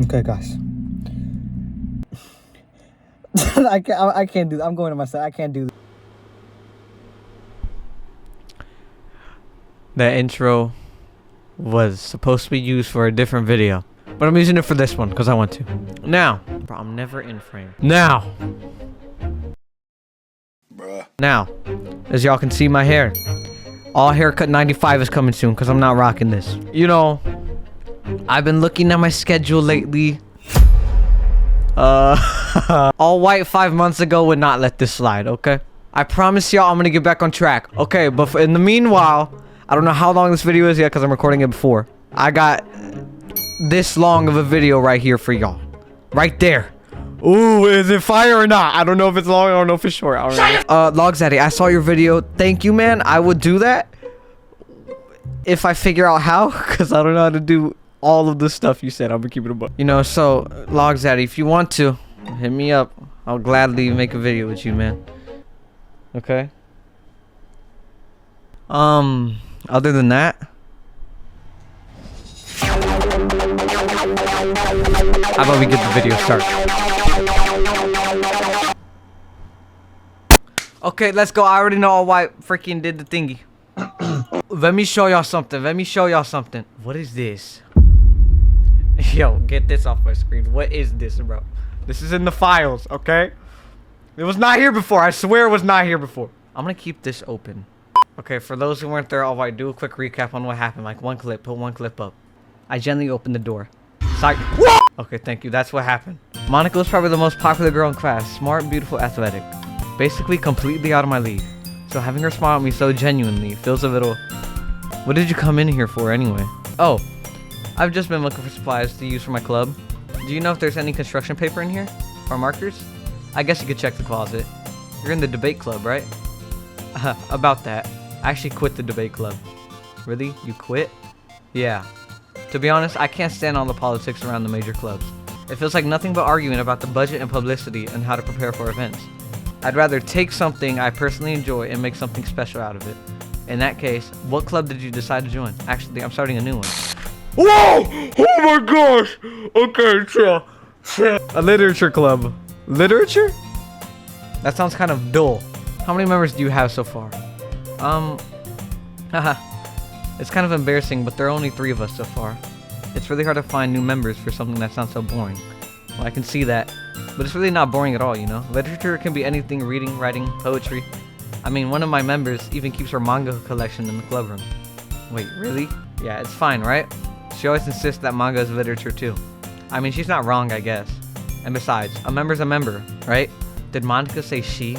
Okay, guys. I can't do that. I'm going to my side. I can't do that. That intro was supposed to be used for a different video, but I'm using it for this one because I want to. Now, bro, I'm never in frame. Now, now, as y'all can see my hair, all haircut 95 is coming soon because I'm not rocking this. You know, I've been looking at my schedule lately. All white 5 months ago would not let this slide, okay? I promise y'all I'm gonna get back on track. Okay, but in the meanwhile, I don't know how long this video is yet because I'm recording it before. I got this long of a video right here for y'all. Right there. Ooh, is it fire or not? I don't know if it's long. I don't know if it's short. I don't know. Logs Daddy, I saw your video. Thank you, man. I would do that if I figure out how, because I don't know how to do all of the stuff you said. I'm gonna keep it a buck. You know, so Logs Daddy, if you want to, hit me up. I'll gladly make a video with you, man. Okay. Other than that, how about we get the video started? Okay, let's go. I already know all white freaking did the thingy. Let me show y'all something. Let me show y'all something. What is this? Yo, get this off my screen. What is this, bro? This is in the files, okay? It was not here before. I swear it was not here before. I'm gonna keep this open. Okay, for those who weren't there, all right, do a quick recap on what happened. Like one clip, put one clip up. I gently opened the door. Sorry. Okay, thank you. That's what happened. Monica was probably the most popular girl in class. Smart, beautiful, athletic. Basically completely out of my league. So having her smile at me so genuinely feels a little... What did you come in here for anyway? Oh, I've just been looking for supplies to use for my club. Do you know if there's any construction paper in here? Or markers? I guess you could check the closet. You're in the debate club, right? About that. I actually quit the debate club. Really? You quit? Yeah. To be honest, I can't stand all the politics around the major clubs. It feels like nothing but arguing about the budget and publicity and how to prepare for events. I'd rather take something I personally enjoy and make something special out of it. In that case, what club did you decide to join? Actually, I'm starting a new one. Whoa! Oh my gosh! Okay, chill. A literature club. Literature? That sounds kind of dull. How many members do you have so far? Haha. It's kind of embarrassing, but there are only 3 of us so far. It's really hard to find new members for something that sounds so boring. Well, I can see that, but it's really not boring at all, you know? Literature can be anything: reading, writing, poetry. I mean, one of my members even keeps her manga collection in the club room. Wait, really? Yeah, it's fine, right? She always insists that manga is literature too. I mean, she's not wrong, I guess. And besides, a member's a member, right? Did Monica say she?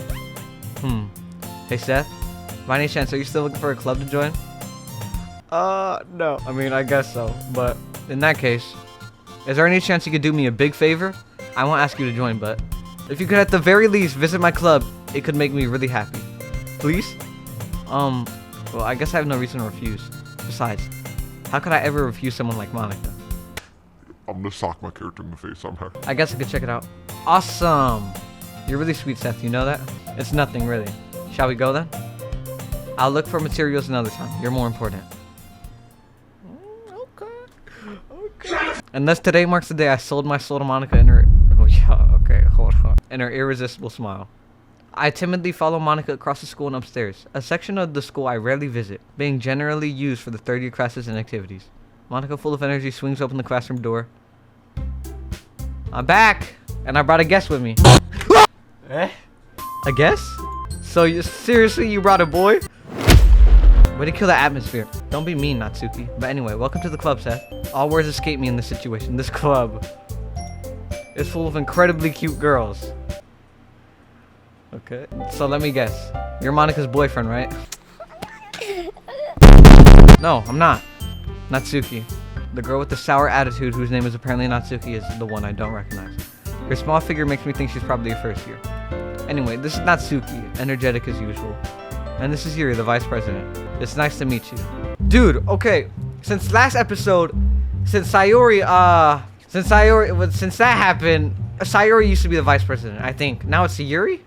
Hey Seth, by any chance, are you still looking for a club to join? No. I mean, I guess so. But in that case, is there any chance you could do me a big favor? I won't ask you to join, but if you could at the very least visit my club, it could make me really happy. Please? Well, I guess I have no reason to refuse. Besides, how could I ever refuse someone like Monica? I'm gonna sock my character in the face somehow. I guess I could check it out. Awesome! You're really sweet, Seth, you know that? It's nothing, really. Shall we go then? I'll look for materials another time. You're more important. Okay. And thus today marks the day I sold my soul to Monica in her... Oh yeah, okay, hold on. In her irresistible smile. I timidly follow Monica across the school and upstairs, a section of the school I rarely visit, being generally used for the third-year classes and activities. Monica, full of energy, swings open the classroom door. I'm back! And I brought a guest with me. Eh? A guest? So seriously, you brought a boy? Way to kill the atmosphere. Don't be mean, Natsuki. But anyway, welcome to the club, Seth. All words escape me in this situation. This club is full of incredibly cute girls. Okay. So let me guess. You're Monica's boyfriend, right? No, I'm not. Natsuki. The girl with the sour attitude whose name is apparently Natsuki is the one I don't recognize. Her small figure makes me think she's probably a first year. Anyway, this is Natsuki, energetic as usual. And this is Yuri, the vice president. It's nice to meet you. Dude, okay. Since last episode, since that happened, Sayori used to be the vice president, I think. Now it's Yuri?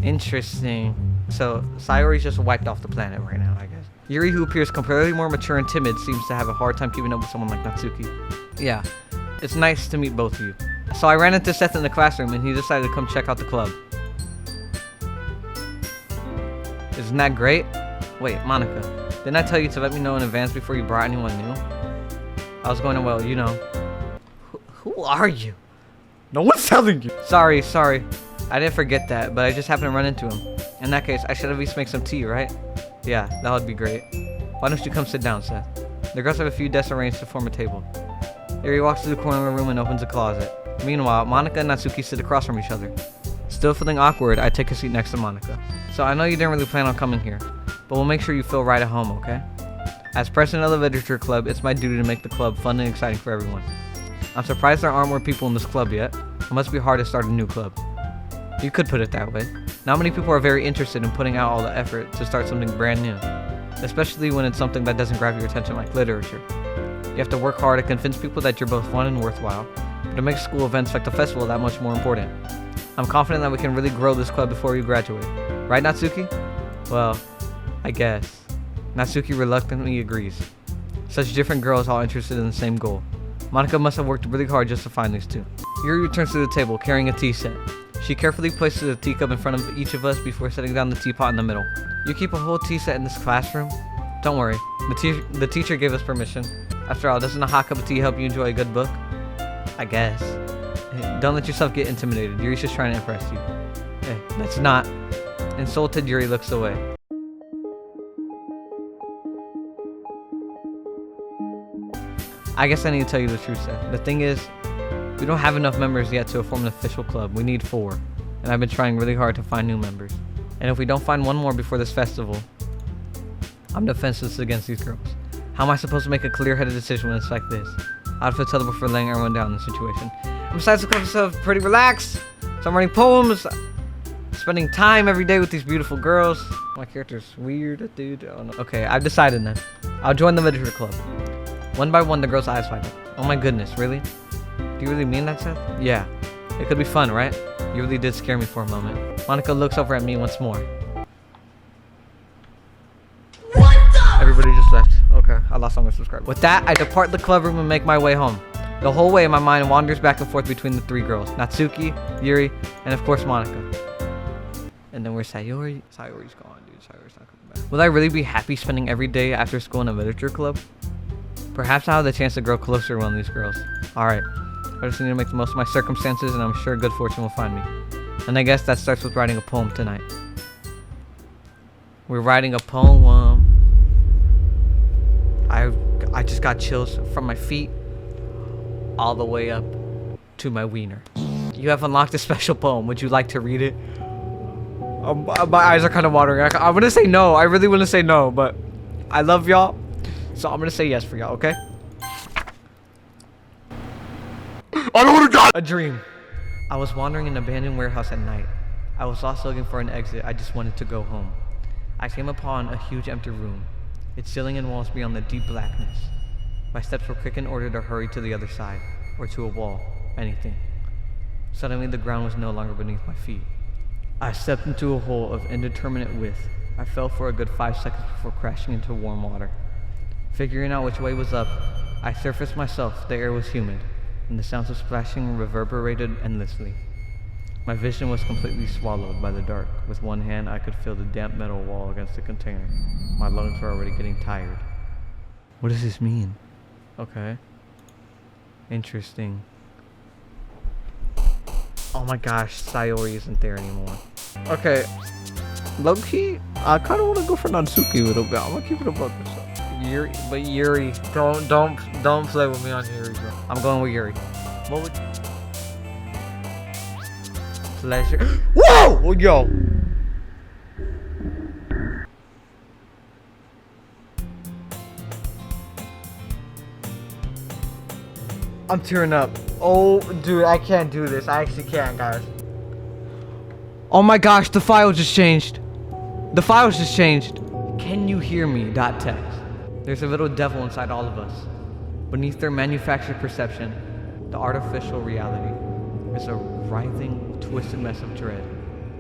Interesting. So, Sayori's just wiped off the planet right now, I guess. Yuri, who appears comparatively more mature and timid, seems to have a hard time keeping up with someone like Natsuki. Yeah, it's nice to meet both of you. So I ran into Seth in the classroom and he decided to come check out the club. Isn't that great? Wait, Monica, didn't I tell you to let me know in advance before you brought anyone new? I was going to, well, you know. Who are you? No one's telling you. Sorry. I didn't forget that, but I just happened to run into him. In that case, I should at least make some tea, right? Yeah, that would be great. Why don't you come sit down, Seth? The girls have a few desks arranged to form a table. Yuri walks to the corner of the room and opens a closet. Meanwhile, Monica and Natsuki sit across from each other. Still feeling awkward, I take a seat next to Monica. So I know you didn't really plan on coming here, but we'll make sure you feel right at home, okay? As president of the literature club, it's my duty to make the club fun and exciting for everyone. I'm surprised there aren't more people in this club yet. It must be hard to start a new club. You could put it that way. Not many people are very interested in putting out all the effort to start something brand new, especially when it's something that doesn't grab your attention like literature. You have to work hard to convince people that you're both fun and worthwhile, but to make school events like the festival that much more important. I'm confident that we can really grow this club before we graduate. Right, Natsuki? Well, I guess. Natsuki reluctantly agrees. Such different girls all interested in the same goal. Monica must have worked really hard just to find these two. Yuri returns to the table carrying a tea set. She carefully places a teacup in front of each of us before setting down the teapot in the middle. You keep a whole tea set in this classroom? Don't worry, the teacher gave us permission. After all, doesn't a hot cup of tea help you enjoy a good book? I guess. Hey, don't let yourself get intimidated. Yuri's just trying to impress you. Hey, that's not. Insulted, Yuri looks away. I guess I need to tell you the truth, Seth. The thing is, we don't have enough members yet to form an official club. We need 4. And I've been trying really hard to find new members. And if we don't find one more before this festival, I'm defenseless against these girls. How am I supposed to make a clear-headed decision when it's like this? I'd feel terrible for letting everyone down in this situation. And besides, the club is pretty relaxed. So I'm writing poems, spending time every day with these beautiful girls. My character's weird, dude. Oh, no. Okay, I've decided then. I'll join the literature club. One by one, the girls' eyes light up. Oh my goodness, really? Do you really mean that, Seth? Yeah. It could be fun, right? You really did scare me for a moment. Monica looks over at me once more. What the? Everybody just left. Okay, I lost all my subscribers. With that, I depart the club room and make my way home. The whole way, my mind wanders back and forth between the 3 girls. Natsuki, Yuri, and of course, Monica. And then where's Sayori? Sayori's gone, dude. Sayori's not coming back. Will I really be happy spending every day after school in a literature club? Perhaps I'll have the chance to grow closer to one of these girls. Alright, I just need to make the most of my circumstances and I'm sure good fortune will find me. And I guess that starts with writing a poem tonight. We're writing a poem. I just got chills from my feet all the way up to my wiener. You have unlocked a special poem. Would you like to read it? My eyes are kind of watering. I'm gonna say no. I really want to say no, but I love y'all. So I'm gonna say yes for y'all, okay? I don't want to die! A dream. I was wandering in an abandoned warehouse at night. I was lost looking for an exit. I just wanted to go home. I came upon a huge empty room, its ceiling and walls beyond the deep blackness. My steps were quick and ordered to hurry to the other side, or to a wall, anything. Suddenly the ground was no longer beneath my feet. I stepped into a hole of indeterminate width. I fell for a good 5 seconds before crashing into warm water. Figuring out which way was up, I surfaced myself. The air was humid, and the sounds of splashing reverberated endlessly. My vision was completely swallowed by the dark. With one hand, I could feel the damp metal wall against the container. My lungs were already getting tired. What does this mean? Okay. Interesting. Oh my gosh, Sayori isn't there anymore. Okay. Low-key, I kind of want to go for Natsuki a little bit. I'm gonna keep it above this. Yuri, but Yuri, don't play with me on Yuri, bro. I'm going with Yuri. What would? Pleasure. Whoa! Yo. I'm tearing up. Oh, dude, I can't do this. I actually can't, guys. Oh my gosh, the file just changed. The files just changed. Can you hear me? Dot text. There's a little devil inside all of us. Beneath their manufactured perception, the artificial reality is a writhing, twisted mess of dread,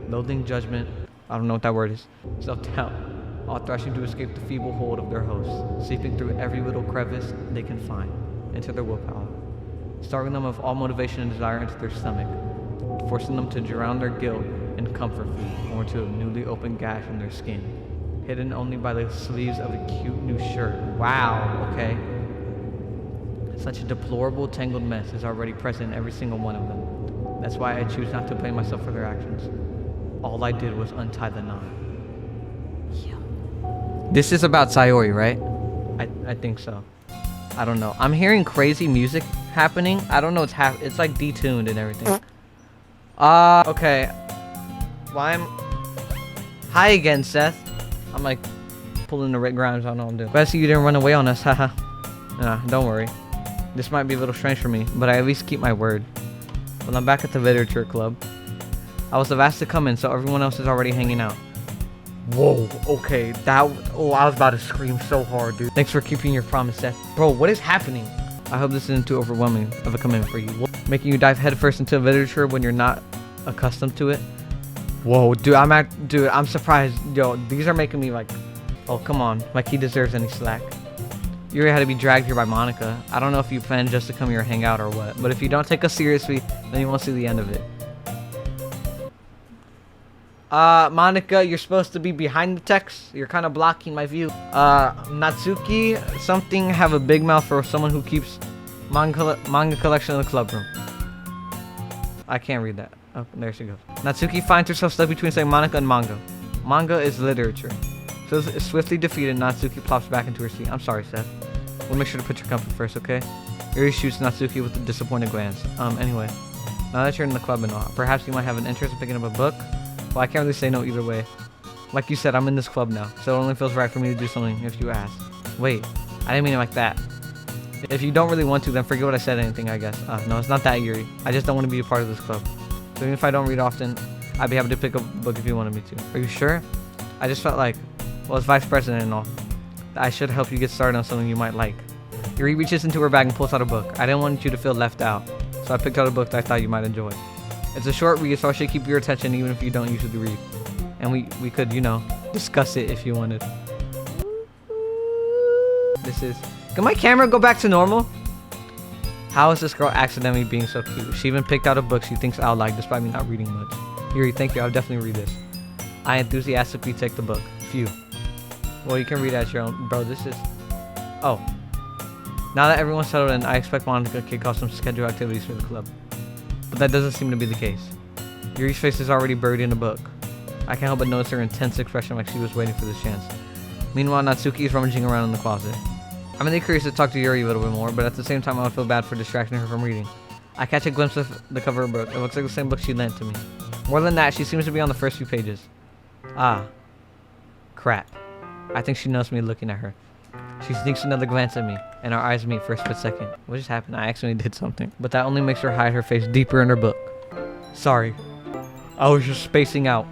loathing, judgment, I don't know what that word is, self-doubt, all thrashing to escape the feeble hold of their hosts, seeping through every little crevice they can find into their willpower, starving them of all motivation and desire into their stomach, forcing them to drown their guilt in comfort food or into a newly opened gash in their skin, hidden only by the sleeves of a cute new shirt. Wow, okay. Such a deplorable, tangled mess is already present in every single one of them. That's why I choose not to blame myself for their actions. All I did was untie the knot. This is about Sayori, right? I think so. I don't know. I'm hearing crazy music happening. I don't know what's happening. It's like detuned and everything. Okay. Why am... Hi again, Seth. I'm like pulling the Rick Grimes. I don't know what I'm doing. Glad to see you didn't run away on us. Haha. Nah, don't worry. This might be a little strange for me, but I at least keep my word. Well, I'm back at the literature club. I was asked to come in, so everyone else is already hanging out. Whoa, okay, that... Oh, I was about to scream so hard, dude. Thanks for keeping your promise, Seth. Bro, what is happening? I hope this isn't too overwhelming of a commitment for you. Making you dive headfirst into literature when you're not accustomed to it? Whoa, dude, I'm surprised. Yo, these are making me like... Oh, come on. Like he deserves any slack. Yuri had to be dragged here by Monica. I don't know if you plan just to come here and hang out or what, but if you don't take us seriously, then you won't see the end of it. Monica, you're supposed to be behind the text. You're kind of blocking my view. Natsuki, something have a big mouth for someone who keeps manga collection in the club room. I can't read that. Oh, there she goes. Natsuki finds herself stuck between saying Monica and manga. Manga is literature. So swiftly defeated, Natsuki plops back into her seat. I'm sorry, Seth. We'll make sure to put your comfort first, okay? Yuri shoots Natsuki with a disappointed glance. Anyway. Now that you're in the club and all, perhaps you might have an interest in picking up a book? Well, I can't really say no either way. Like you said, I'm in this club now, so it only feels right for me to do something if you ask. Wait, I didn't mean it like that. If you don't really want to, then forget what I said anything, I guess. No, it's not that, Yuri. I just don't want to be a part of this club. So even if I don't read often, I'd be happy to pick up a book if you wanted me to. Are you sure? I just felt like, well, as vice president and all, I should help you get started on something you might like. Yuri reaches into her bag and pulls out a book. I didn't want you to feel left out, so I picked out a book that I thought you might enjoy. It's a short read, so I should keep your attention even if you don't usually read. And we could, you know, discuss it if you wanted. This is... Can my camera go back to normal? How is this girl accidentally being so cute? She even picked out a book she thinks I'll like despite me not reading much. Yuri, thank you. I'll definitely read this. I enthusiastically take the book. Phew. Well, you can read at your own. Bro, this is... Oh. Now that everyone's settled in, I expect Monica to kick off some scheduled activities for the club. But that doesn't seem to be the case. Yuri's face is already buried in a book. I can't help but notice her intense expression like she was waiting for this chance. Meanwhile, Natsuki is rummaging around in the closet. I'm really curious to talk to Yuri a little bit more, but at the same time I would feel bad for distracting her from reading. I catch a glimpse of the cover of her book. It looks like the same book she lent to me. More than that, she seems to be on the first few pages. Ah. Crap. I think she knows me looking at her. She sneaks another glance at me, and our eyes meet for a split second. What just happened? I accidentally did something. But that only makes her hide her face deeper in her book. Sorry. I was just spacing out.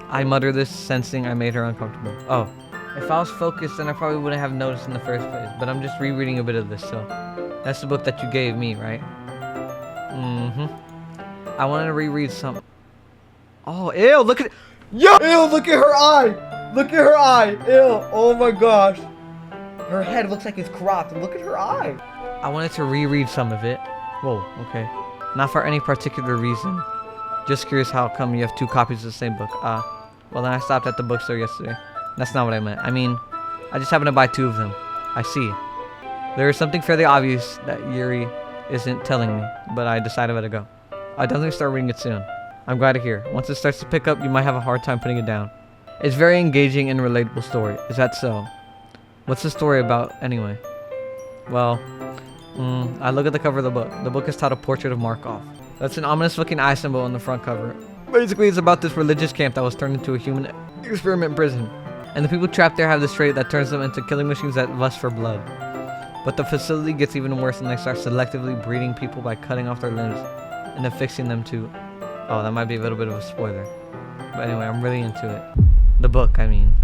I mutter this, sensing I made her uncomfortable. Oh. If I was focused, then I probably wouldn't have noticed in the first place. But I'm just rereading a bit of this, so... That's the book that you gave me, right? Mm-hmm. I wanted to reread some... Oh, ew, look at... Yo! Ew, look at her eye! Look at her eye! Ew, oh my gosh. Her head looks like it's cropped. Look at her eye. I wanted to reread some of it. Whoa, okay. Not for any particular reason. Just curious how come you have 2 copies of the same book. Well then I stopped at the bookstore yesterday. That's not what I meant. I mean, I just happened to buy 2 of them. I see. There is something fairly obvious that Yuri isn't telling me, but I decided to let it go. I'll definitely start reading it soon. I'm glad to hear. Once it starts to pick up, you might have a hard time putting it down. It's a very engaging and relatable story. Is that so? What's the story about, anyway? Well, I look at the cover of the book. The book is titled Portrait of Markov. That's an ominous-looking eye symbol on the front cover. Basically, it's about this religious camp that was turned into a human experiment prison. And the people trapped there have this trait that turns them into killing machines that lust for blood. But the facility gets even worse when they start selectively breeding people by cutting off their limbs and affixing them to... Oh, that might be a little bit of a spoiler. But but anyway, I'm really into it. The book, I mean.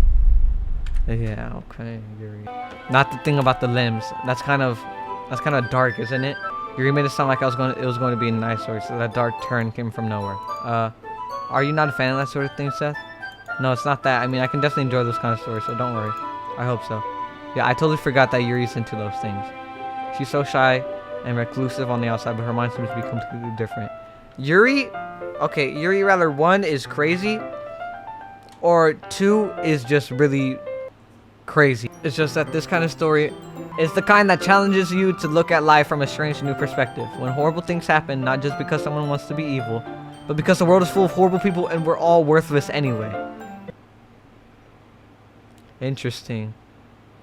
Yeah, okay, Yuri. Not the thing about the limbs. That's kind of dark, isn't it? Yuri made it sound like it was going to be a nice story, so that dark turn came from nowhere. Are you not a fan of that sort of thing, Seth? No, it's not that. I mean, I can definitely enjoy those kind of stories, so don't worry. I hope so. Yeah, I totally forgot that Yuri's into those things. She's so shy and reclusive on the outside, but her mind seems to be completely different. Yuri? Okay, Yuri rather 1 is crazy, or 2 is just really crazy. It's just that this kind of story is the kind that challenges you to look at life from a strange new perspective. When horrible things happen, not just because someone wants to be evil, but because the world is full of horrible people and we're all worthless anyway. Interesting.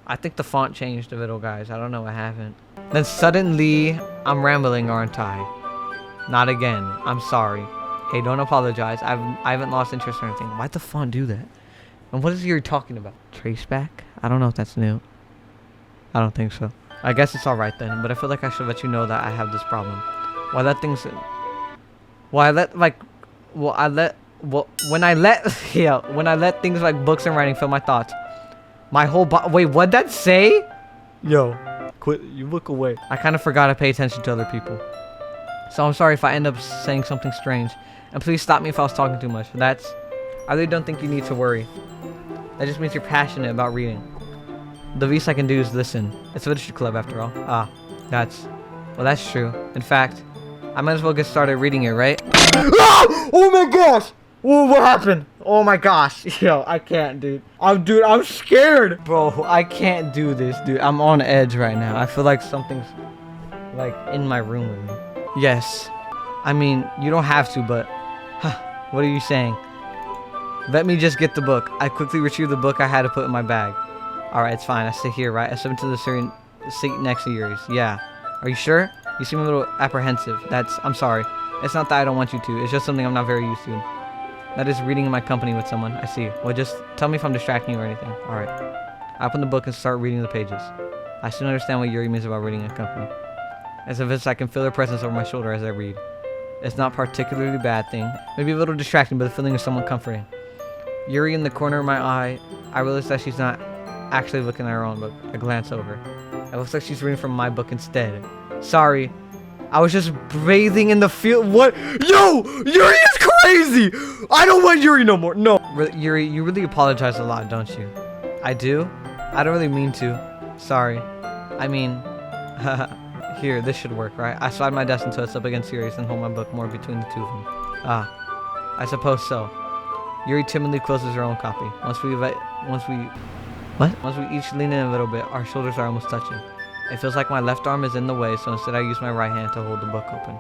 I think the font changed a little, guys. I don't know, I haven't. Then suddenly, I'm rambling, aren't I? Not again. I'm sorry. Hey, don't apologize. I haven't lost interest or anything. Why'd the font do that? And what is you talking about? Traceback? I don't know if that's new. I don't think so. I guess it's alright then, but I feel like I should let you know that I have this problem. When I let things like books and writing fill my thoughts, my whole wait, what'd that say? Yo, quit, you look away. I kind of forgot to pay attention to other people. So I'm sorry if I end up saying something strange. And please stop me if I was talking too much. I really don't think you need to worry. That just means you're passionate about reading. The least I can do is listen. It's a literature club after all. That's true. In fact, I might as well get started reading it, right? Ah! Oh my gosh! Whoa, what happened? Oh my gosh. Yo, I can't, dude. I'm scared. Bro, I can't do this, dude. I'm on edge right now. I feel like something's like in my room with me. Yes. I mean, you don't have to, but what are you saying? Let me just get the book. I quickly retrieved the book I had to put in my bag. Alright, it's fine. I sit here, right? I step into the seat next to Yuri's. Yeah. Are you sure? You seem a little apprehensive. I'm sorry. It's not that I don't want you to. It's just something I'm not very used to. That is reading in my company with someone. I see. Well, just tell me if I'm distracting you or anything. Alright. I open the book and start reading the pages. I soon understand what Yuri means about reading in company. As if I can feel their presence over my shoulder as I read. It's not a particularly bad thing. Maybe a little distracting, but the feeling is somewhat comforting. Yuri in the corner of my eye. I realize that she's not actually looking at her own book. I glance over. It looks like she's reading from my book instead. Sorry. I was just bathing in the field. What? Yo! Yuri is crazy! I don't want Yuri no more. No. Yuri, you really apologize a lot, don't you? I do? I don't really mean to. Sorry. I mean, here, this should work, right? I slide my desk until it's up against Yuri's and hold my book more between the two of them. I suppose so. Yuri timidly closes her own copy. Once we each lean in a little bit, our shoulders are almost touching. It feels like my left arm is in the way, so instead I use my right hand to hold the book open.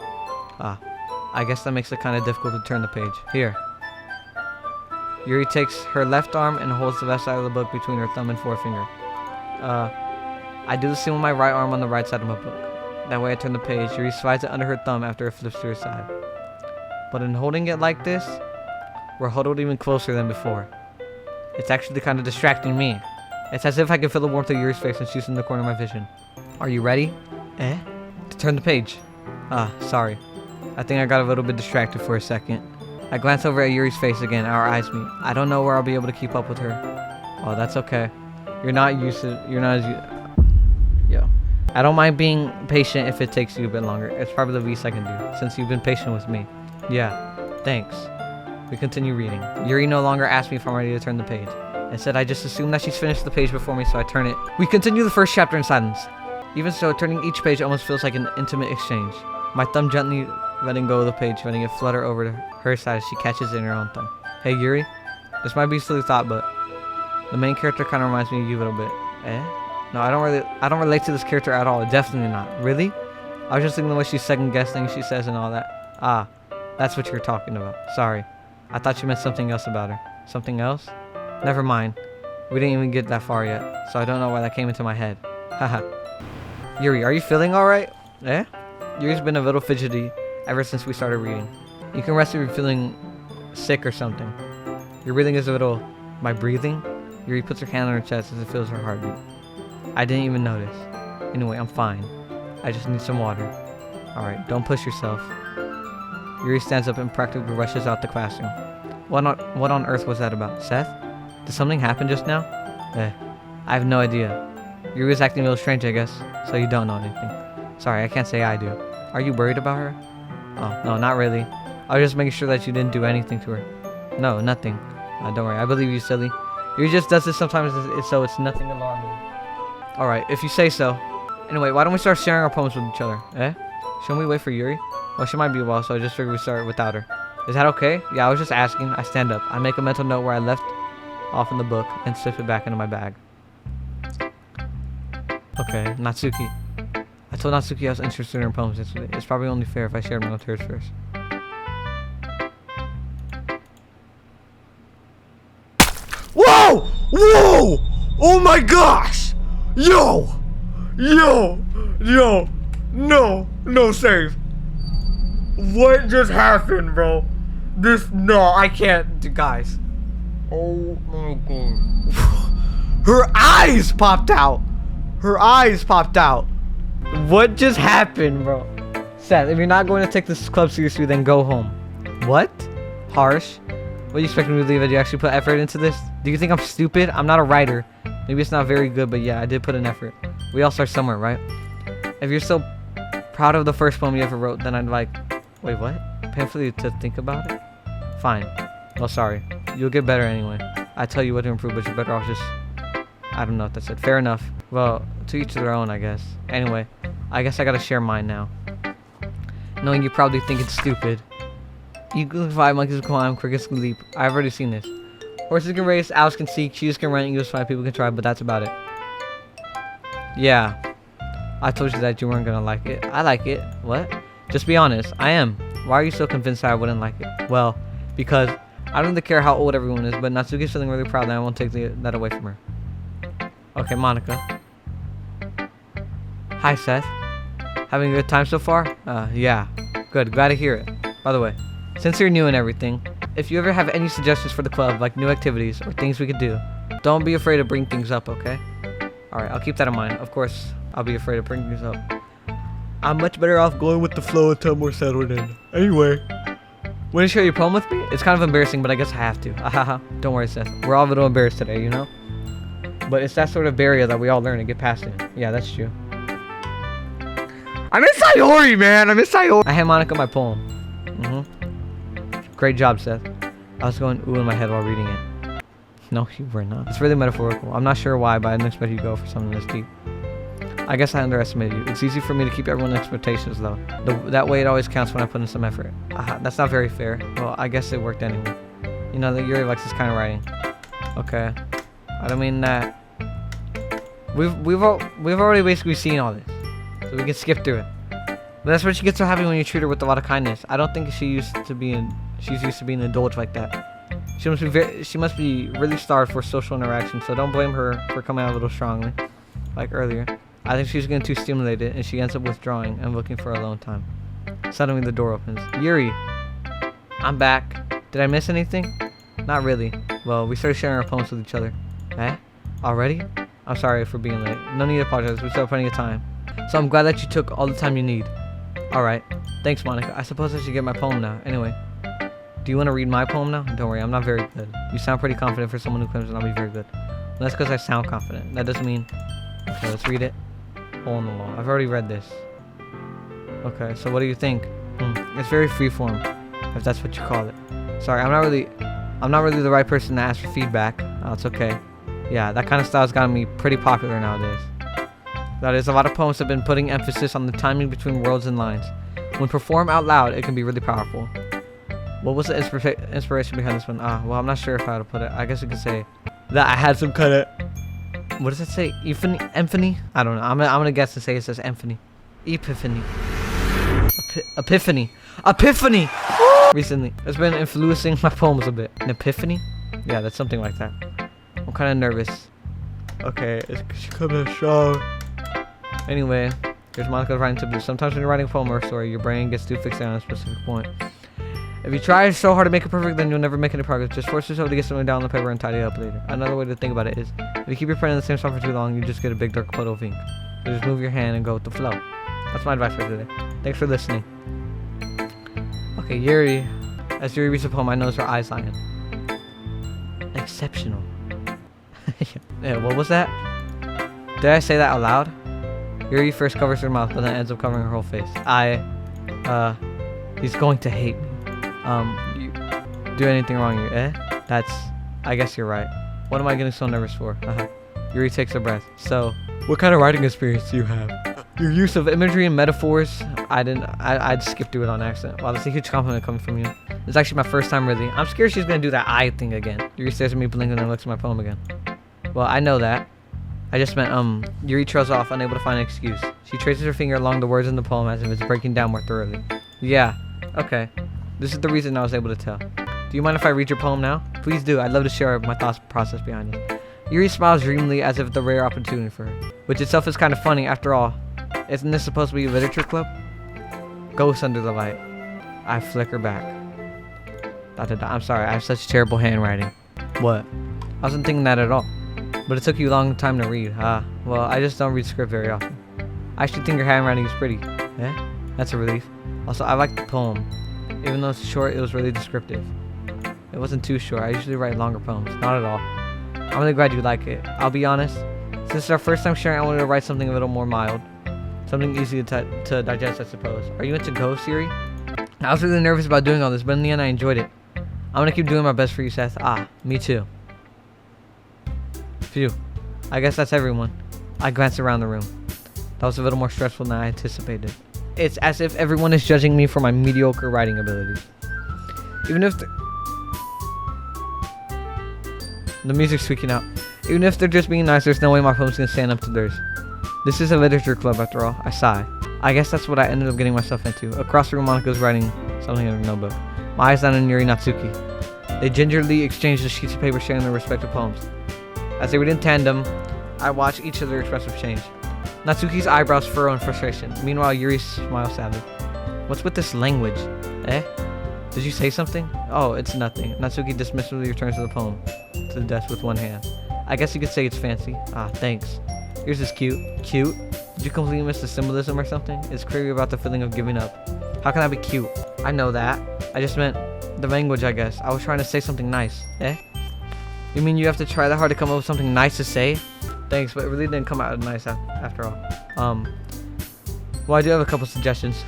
I guess that makes it kind of difficult to turn the page. Here. Yuri takes her left arm and holds the left side of the book between her thumb and forefinger. I do the same with my right arm on the right side of my book. That way I turn the page. Yuri slides it under her thumb after it flips to her side. But in holding it like this, we're huddled even closer than before. It's actually kind of distracting me. It's as if I can feel the warmth of Yuri's face and she's in the corner of my vision. Are you ready? To turn the page. Sorry. I think I got a little bit distracted for a second. I glance over at Yuri's face again. Our eyes meet. I don't know where I'll be able to keep up with her. Oh, that's okay. You're not as Yo. I don't mind being patient if it takes you a bit longer. It's probably the least I can do, since you've been patient with me. Yeah. Thanks. We continue reading. Yuri no longer asks me if I'm ready to turn the page. Instead, I just assume that she's finished the page before me, so I turn it. We continue the first chapter in silence. Even so, turning each page almost feels like an intimate exchange. My thumb gently letting go of the page, letting it flutter over to her side as she catches it in her own thumb. Hey, Yuri. This might be a silly thought, but the main character kind of reminds me of you a little bit. No, I don't relate to this character at all. Definitely not. Really? I was just thinking the way she's second-guessing she says and all that. That's what you're talking about. Sorry. I thought you meant something else about her. Something else? Never mind. We didn't even get that far yet, so I don't know why that came into my head. Haha. Yuri, are you feeling alright? Yuri's been a little fidgety ever since we started reading. You can rest if you're feeling sick or something. Your breathing is a little... My breathing? Yuri puts her hand on her chest as it feels her heartbeat. I didn't even notice. Anyway, I'm fine. I just need some water. Alright, don't push yourself. Yuri stands up and practically rushes out the classroom. What on earth was that about? Seth? Did something happen just now? I have no idea. Yuri was acting a little strange, I guess, so you don't know anything. Sorry, I can't say I do. Are you worried about her? Oh, no, not really. I was just making sure that you didn't do anything to her. No, nothing. Don't worry, I believe you, silly. Yuri just does this sometimes, so it's nothing alarming. Alright, if you say so. Anyway, why don't we start sharing our poems with each other, Shouldn't we wait for Yuri? Well, she might be a while, so I just figured we start without her. Is that okay? Yeah, I was just asking. I stand up. I make a mental note where I left off in the book and slip it back into my bag. Okay, Natsuki. I told Natsuki I was interested in her poems yesterday. It's probably only fair if I shared mine with hers first. Whoa! Whoa! Oh my gosh! Yo! Yo! Yo! No! No save! What just happened, bro? I can't, guys. Oh my god. Her eyes popped out! Her eyes popped out! What just happened, bro? Seth, if you're not going to take this club seriously, then go home. What? Harsh? What do you expect me to leave? Did you actually put effort into this? Do you think I'm stupid? I'm not a writer. Maybe it's not very good, but yeah, I did put an effort. We all start somewhere, right? If you're so proud of the first poem you ever wrote, then I'd like... Wait, what? Painfully to think about it? Fine. Well, sorry. You'll get better anyway. I tell you what to improve, but you're better off just... I don't know what that said. Fair enough. Well, to each their own, I guess. Anyway, I guess I gotta share mine now. Knowing you probably think it's stupid. Eagles can fly, monkeys can climb, crickets can leap. I've already seen this. Horses can race, owls can seek, cheetahs can run, eagles fly, people can try, but that's about it. Yeah. I told you that you weren't gonna like it. I like it. What? Just be honest. I am. Why are you so convinced that I wouldn't like it? Well, because I don't really care how old everyone is, but Natsuki's feeling really proud and I won't take that away from her. Okay, Monica. Hi, Seth. Having a good time so far? Yeah. Good. Glad to hear it. By the way, since you're new and everything, if you ever have any suggestions for the club, like new activities or things we could do, don't be afraid to bring things up, okay? Alright, I'll keep that in mind. Of course, I'll be afraid to bring things up. I'm much better off going with the flow until I'm more settled in. Anyway. Want to share your poem with me? It's kind of embarrassing, but I guess I have to. Haha. Don't worry, Seth. We're all a little embarrassed today, you know? But it's that sort of barrier that we all learn to get past it. Yeah, that's true. I miss Sayori, man. I miss Sayori. I hand Monica my poem. Great job, Seth. I was going ooh in my head while reading it. No, you were not. It's really metaphorical. I'm not sure why, but I didn't expect you to go for something this deep. I guess I underestimated you. It's easy for me to keep everyone's expectations low. That way it always counts when I put in some effort. That's not very fair. Well, I guess it worked anyway. You know that Yuri likes this kind of writing. Okay. I don't mean that. We've already basically seen all this, so we can skip through it. But that's what she gets so happy when you treat her with a lot of kindness. I don't think she's used to being indulged like that. She must be really starved for social interaction. So don't blame her for coming out a little strongly, like earlier. I think she's getting too stimulated and she ends up withdrawing and looking for alone time. Suddenly the door opens. Yuri, I'm back. Did I miss anything? Not really. Well, we started sharing our poems with each other. Already? I'm sorry for being late. No need to apologize. We still have plenty of time. So I'm glad that you took all the time you need. Alright. Thanks, Monica. I suppose I should get my poem now. Anyway, do you want to read my poem now? Don't worry, I'm not very good. You sound pretty confident for someone who claims to not be very good. Well, that's because I sound confident. That doesn't mean... Okay, let's read it. Hole in the wall. I've already read this. Okay, so what do you think? It's very freeform, if that's what you call it. Sorry, I'm not really the right person to ask for feedback. Oh, it's okay. Yeah, that kind of style's gotten me pretty popular nowadays. That is, a lot of poems have been putting emphasis on the timing between words and lines. When performed out loud, it can be really powerful. What was the inspiration behind this one? Well, I'm not sure how to put it. I guess you could say that I had some kind of... What does it say? Epiphany? I don't know. I'm gonna guess to say it says epiphany. Epiphany. Epiphany. Epiphany! Recently. It's been influencing my poems a bit. An epiphany? Yeah, that's something like that. I'm kind of nervous. Okay, it's coming strong. Anyway, here's Monica's writing tip. Sometimes when you're writing a poem or a story, your brain gets too fixated on a specific point. If you try so hard to make it perfect, then you'll never make any progress. Just force yourself to get something down on the paper and tidy it up later. Another way to think about it is, if you keep your pen in the same spot for too long, you just get a big dark puddle of ink. So just move your hand and go with the flow. That's my advice for today. Thanks for listening. Okay, Yuri. As Yuri reads the poem, I notice her eyes lighten. exceptional. Yeah, what was that? Did I say that out loud? Yuri first covers her mouth, but then ends up covering her whole face. He's going to hate me. You do anything wrong, Yuri? I guess you're right. What am I getting so nervous for? Yuri takes a breath. So, what kind of writing experience do you have? Your use of imagery and metaphors, I'd skip through it on accident. Wow, that's a huge compliment coming from you. It's actually my first time really. I'm scared she's gonna do that eye thing again. Yuri stares at me, blinks, and then looks at my poem again. Well, I know that. I just meant, Yuri trails off, unable to find an excuse. She traces her finger along the words in the poem as if it's breaking down more thoroughly. Yeah, okay. This is the reason I was able to tell. Do you mind if I read your poem now? Please do. I'd love to share my thoughts process behind it. Yuri smiles dreamily as if it's a rare opportunity for her, which itself is kind of funny after all. Isn't this supposed to be a literature club? Ghosts under the light. I flicker back. I'm sorry, I have such terrible handwriting. What? I wasn't thinking that at all. But it took you a long time to read. Well, I just don't read script very often. I actually think your handwriting is pretty. Eh? That's a relief. Also, I like the poem. Even though it's short, it was really descriptive. It wasn't too short. I usually write longer poems. Not at all. I'm really glad you like it. I'll be honest. Since it's our first time sharing, I wanted to write something a little more mild. Something easy to digest, I suppose. Are you into ghosts, Yuri? I was really nervous about doing all this, but in the end, I enjoyed it. I'm gonna keep doing my best for you, Seth. Me too. Phew. I guess that's everyone. I glanced around the room. That was a little more stressful than I anticipated. It's as if everyone is judging me for my mediocre writing abilities. Even if the music's tweaking out. Even if they're just being nice, there's no way my poem's gonna stand up to theirs. This is a literature club after all. I sigh. I guess that's what I ended up getting myself into. Across the room, Monika's writing something in her notebook. My eyes on Yuri Natsuki. They gingerly exchange the sheets of paper sharing their respective poems. As they read in tandem, I watch each of their expressive change. Natsuki's eyebrows furrow in frustration. Meanwhile, Yuri smiles sadly. What's with this language? Eh? Did you say something? Oh, it's nothing. Natsuki dismissively returns to the poem, to the desk with one hand. I guess you could say it's fancy. Thanks. Yours is cute. Cute? Did you completely miss the symbolism or something? It's crazy about the feeling of giving up. How can I be cute? I know that. I just meant the language, I guess. I was trying to say something nice. Eh? You mean you have to try that hard to come up with something nice to say? Thanks, but it really didn't come out nice after all. Well, I do have a couple suggestions.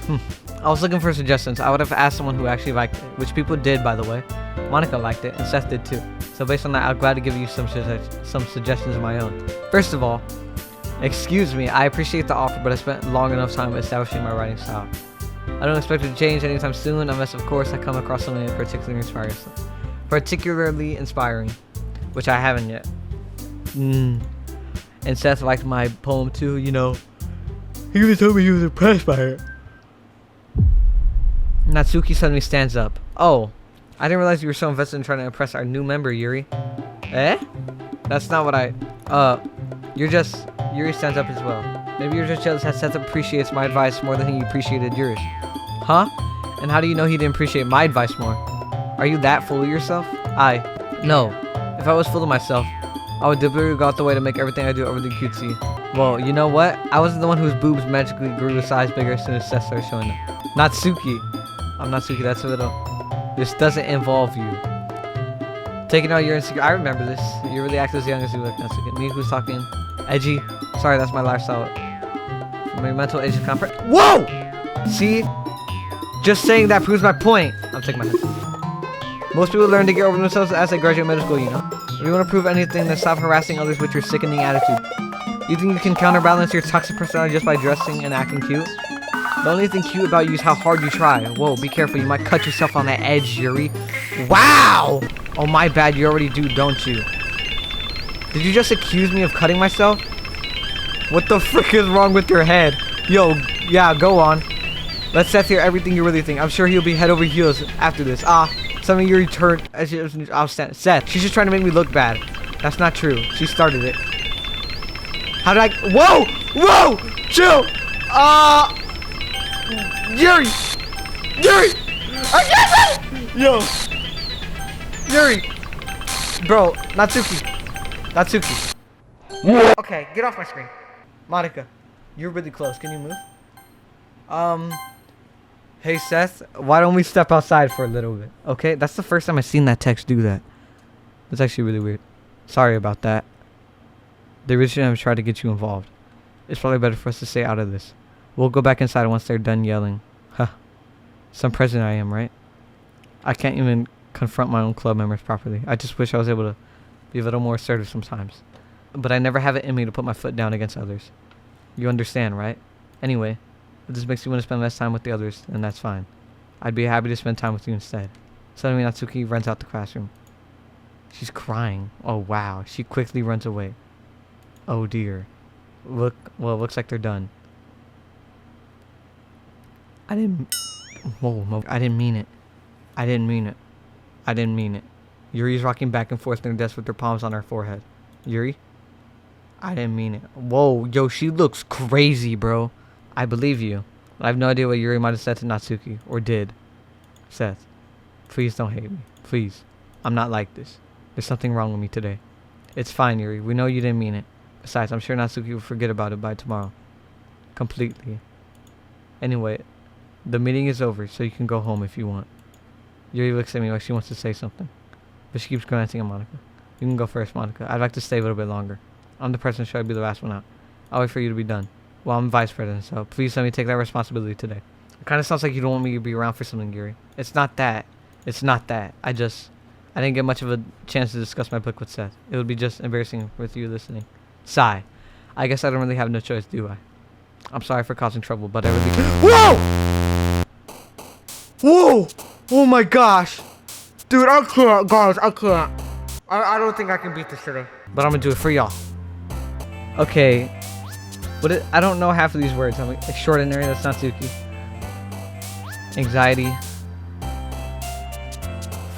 I was looking for suggestions. I would have asked someone who actually liked it, which people did, by the way. Monica liked it, and Seth did too. So based on that, I'm glad to give you some suggestions of my own. First of all, excuse me, I appreciate the offer, but I spent long enough time establishing my writing style. I don't expect it to change anytime soon, unless of course I come across something that particularly inspiring, which I haven't yet. And Seth liked my poem too, you know. He even told me he was impressed by it. Natsuki suddenly stands up. Oh, I didn't realize you were so invested in trying to impress our new member, Yuri. Eh? That's not what Yuri stands up as well. Maybe you're just jealous that Seth appreciates my advice more than he appreciated yours. Huh? And how do you know he didn't appreciate my advice more? Are you that full of yourself? No. If I was full of myself, I would deliberately go out the way to make everything I do overly cutesy. Well, you know what? I wasn't the one whose boobs magically grew a size bigger as soon as Seth started showing them. Natsuki. I'm Natsuki, that's a little... This doesn't involve you. Taking out your insecurity. I remember this. You really act as young as you look, Natsuki. Me who's talking edgy. Sorry, that's my lifestyle. From your mental age of comfort. Whoa! See? Just saying that proves my point. I'm taking my head. Most people learn to get over themselves as they graduate middle school, you know? If you want to prove anything, then stop harassing others with your sickening attitude. You think you can counterbalance your toxic personality just by dressing and acting cute? The only thing cute about you is how hard you try. Whoa, be careful. You might cut yourself on the edge, Yuri. Wow! Oh, my bad. You already do, don't you? Did you just accuse me of cutting myself? What the frick is wrong with your head? Yo, yeah, go on. Let Seth hear everything you really think. I'm sure he'll be head over heels after this. Something you returned. I'll stand. Seth, she's just trying to make me look bad. That's not true. She started it. How did I... Whoa! Whoa! Chill! Yuri! Yuri! Yo! Yuri! Bro, Natsuki. Okay, get off my screen. Monica, you're really close. Can you move? Hey Seth, why don't we step outside for a little bit? Okay, that's the first time I've seen that text do that. It's actually really weird. Sorry about that. They really shouldn't have tried to get you involved. It's probably better for us to stay out of this. We'll go back inside once they're done yelling. Huh. Some president I am, right? I can't even confront my own club members properly. I just wish I was able to be a little more assertive sometimes. But I never have it in me to put my foot down against others. You understand, right? Anyway, if this makes you want to spend less time with the others, then that's fine. I'd be happy to spend time with you instead. Suddenly Natsuki runs out the classroom. She's crying. Oh wow. She quickly runs away. Oh dear. Well, it looks like they're done. I didn't mean it. I didn't mean it. Yuri's rocking back and forth in her desk with her palms on her forehead. Yuri? I didn't mean it. Whoa, yo, she looks crazy, bro. I believe you. I have no idea what Yuri might have said to Natsuki, or did. Seth, please don't hate me. Please. I'm not like this. There's something wrong with me today. It's fine, Yuri. We know you didn't mean it. Besides, I'm sure Natsuki will forget about it by tomorrow. Completely. Anyway, the meeting is over, so you can go home if you want. Yuri looks at me like she wants to say something, but she keeps glancing at Monica. You can go first, Monica. I'd like to stay a little bit longer. I'm the president, so I'd be the last one out. I'll wait for you to be done. Well, I'm vice president, so please let me take that responsibility today. It kind of sounds like you don't want me to be around for something, Yuri. It's not that. It's not that. I didn't get much of a chance to discuss my book with Seth. It would be just embarrassing with you listening. Sigh. I guess I don't really have no choice, do I? I'm sorry for causing trouble, but I really... Whoa! Whoa! Oh my gosh! Dude, I can't, guys. I can't. I don't think I can beat this today. But I'm gonna do it for y'all. Okay. I don't know half of these words. I'm like, extraordinary, that's Natsuki. Anxiety.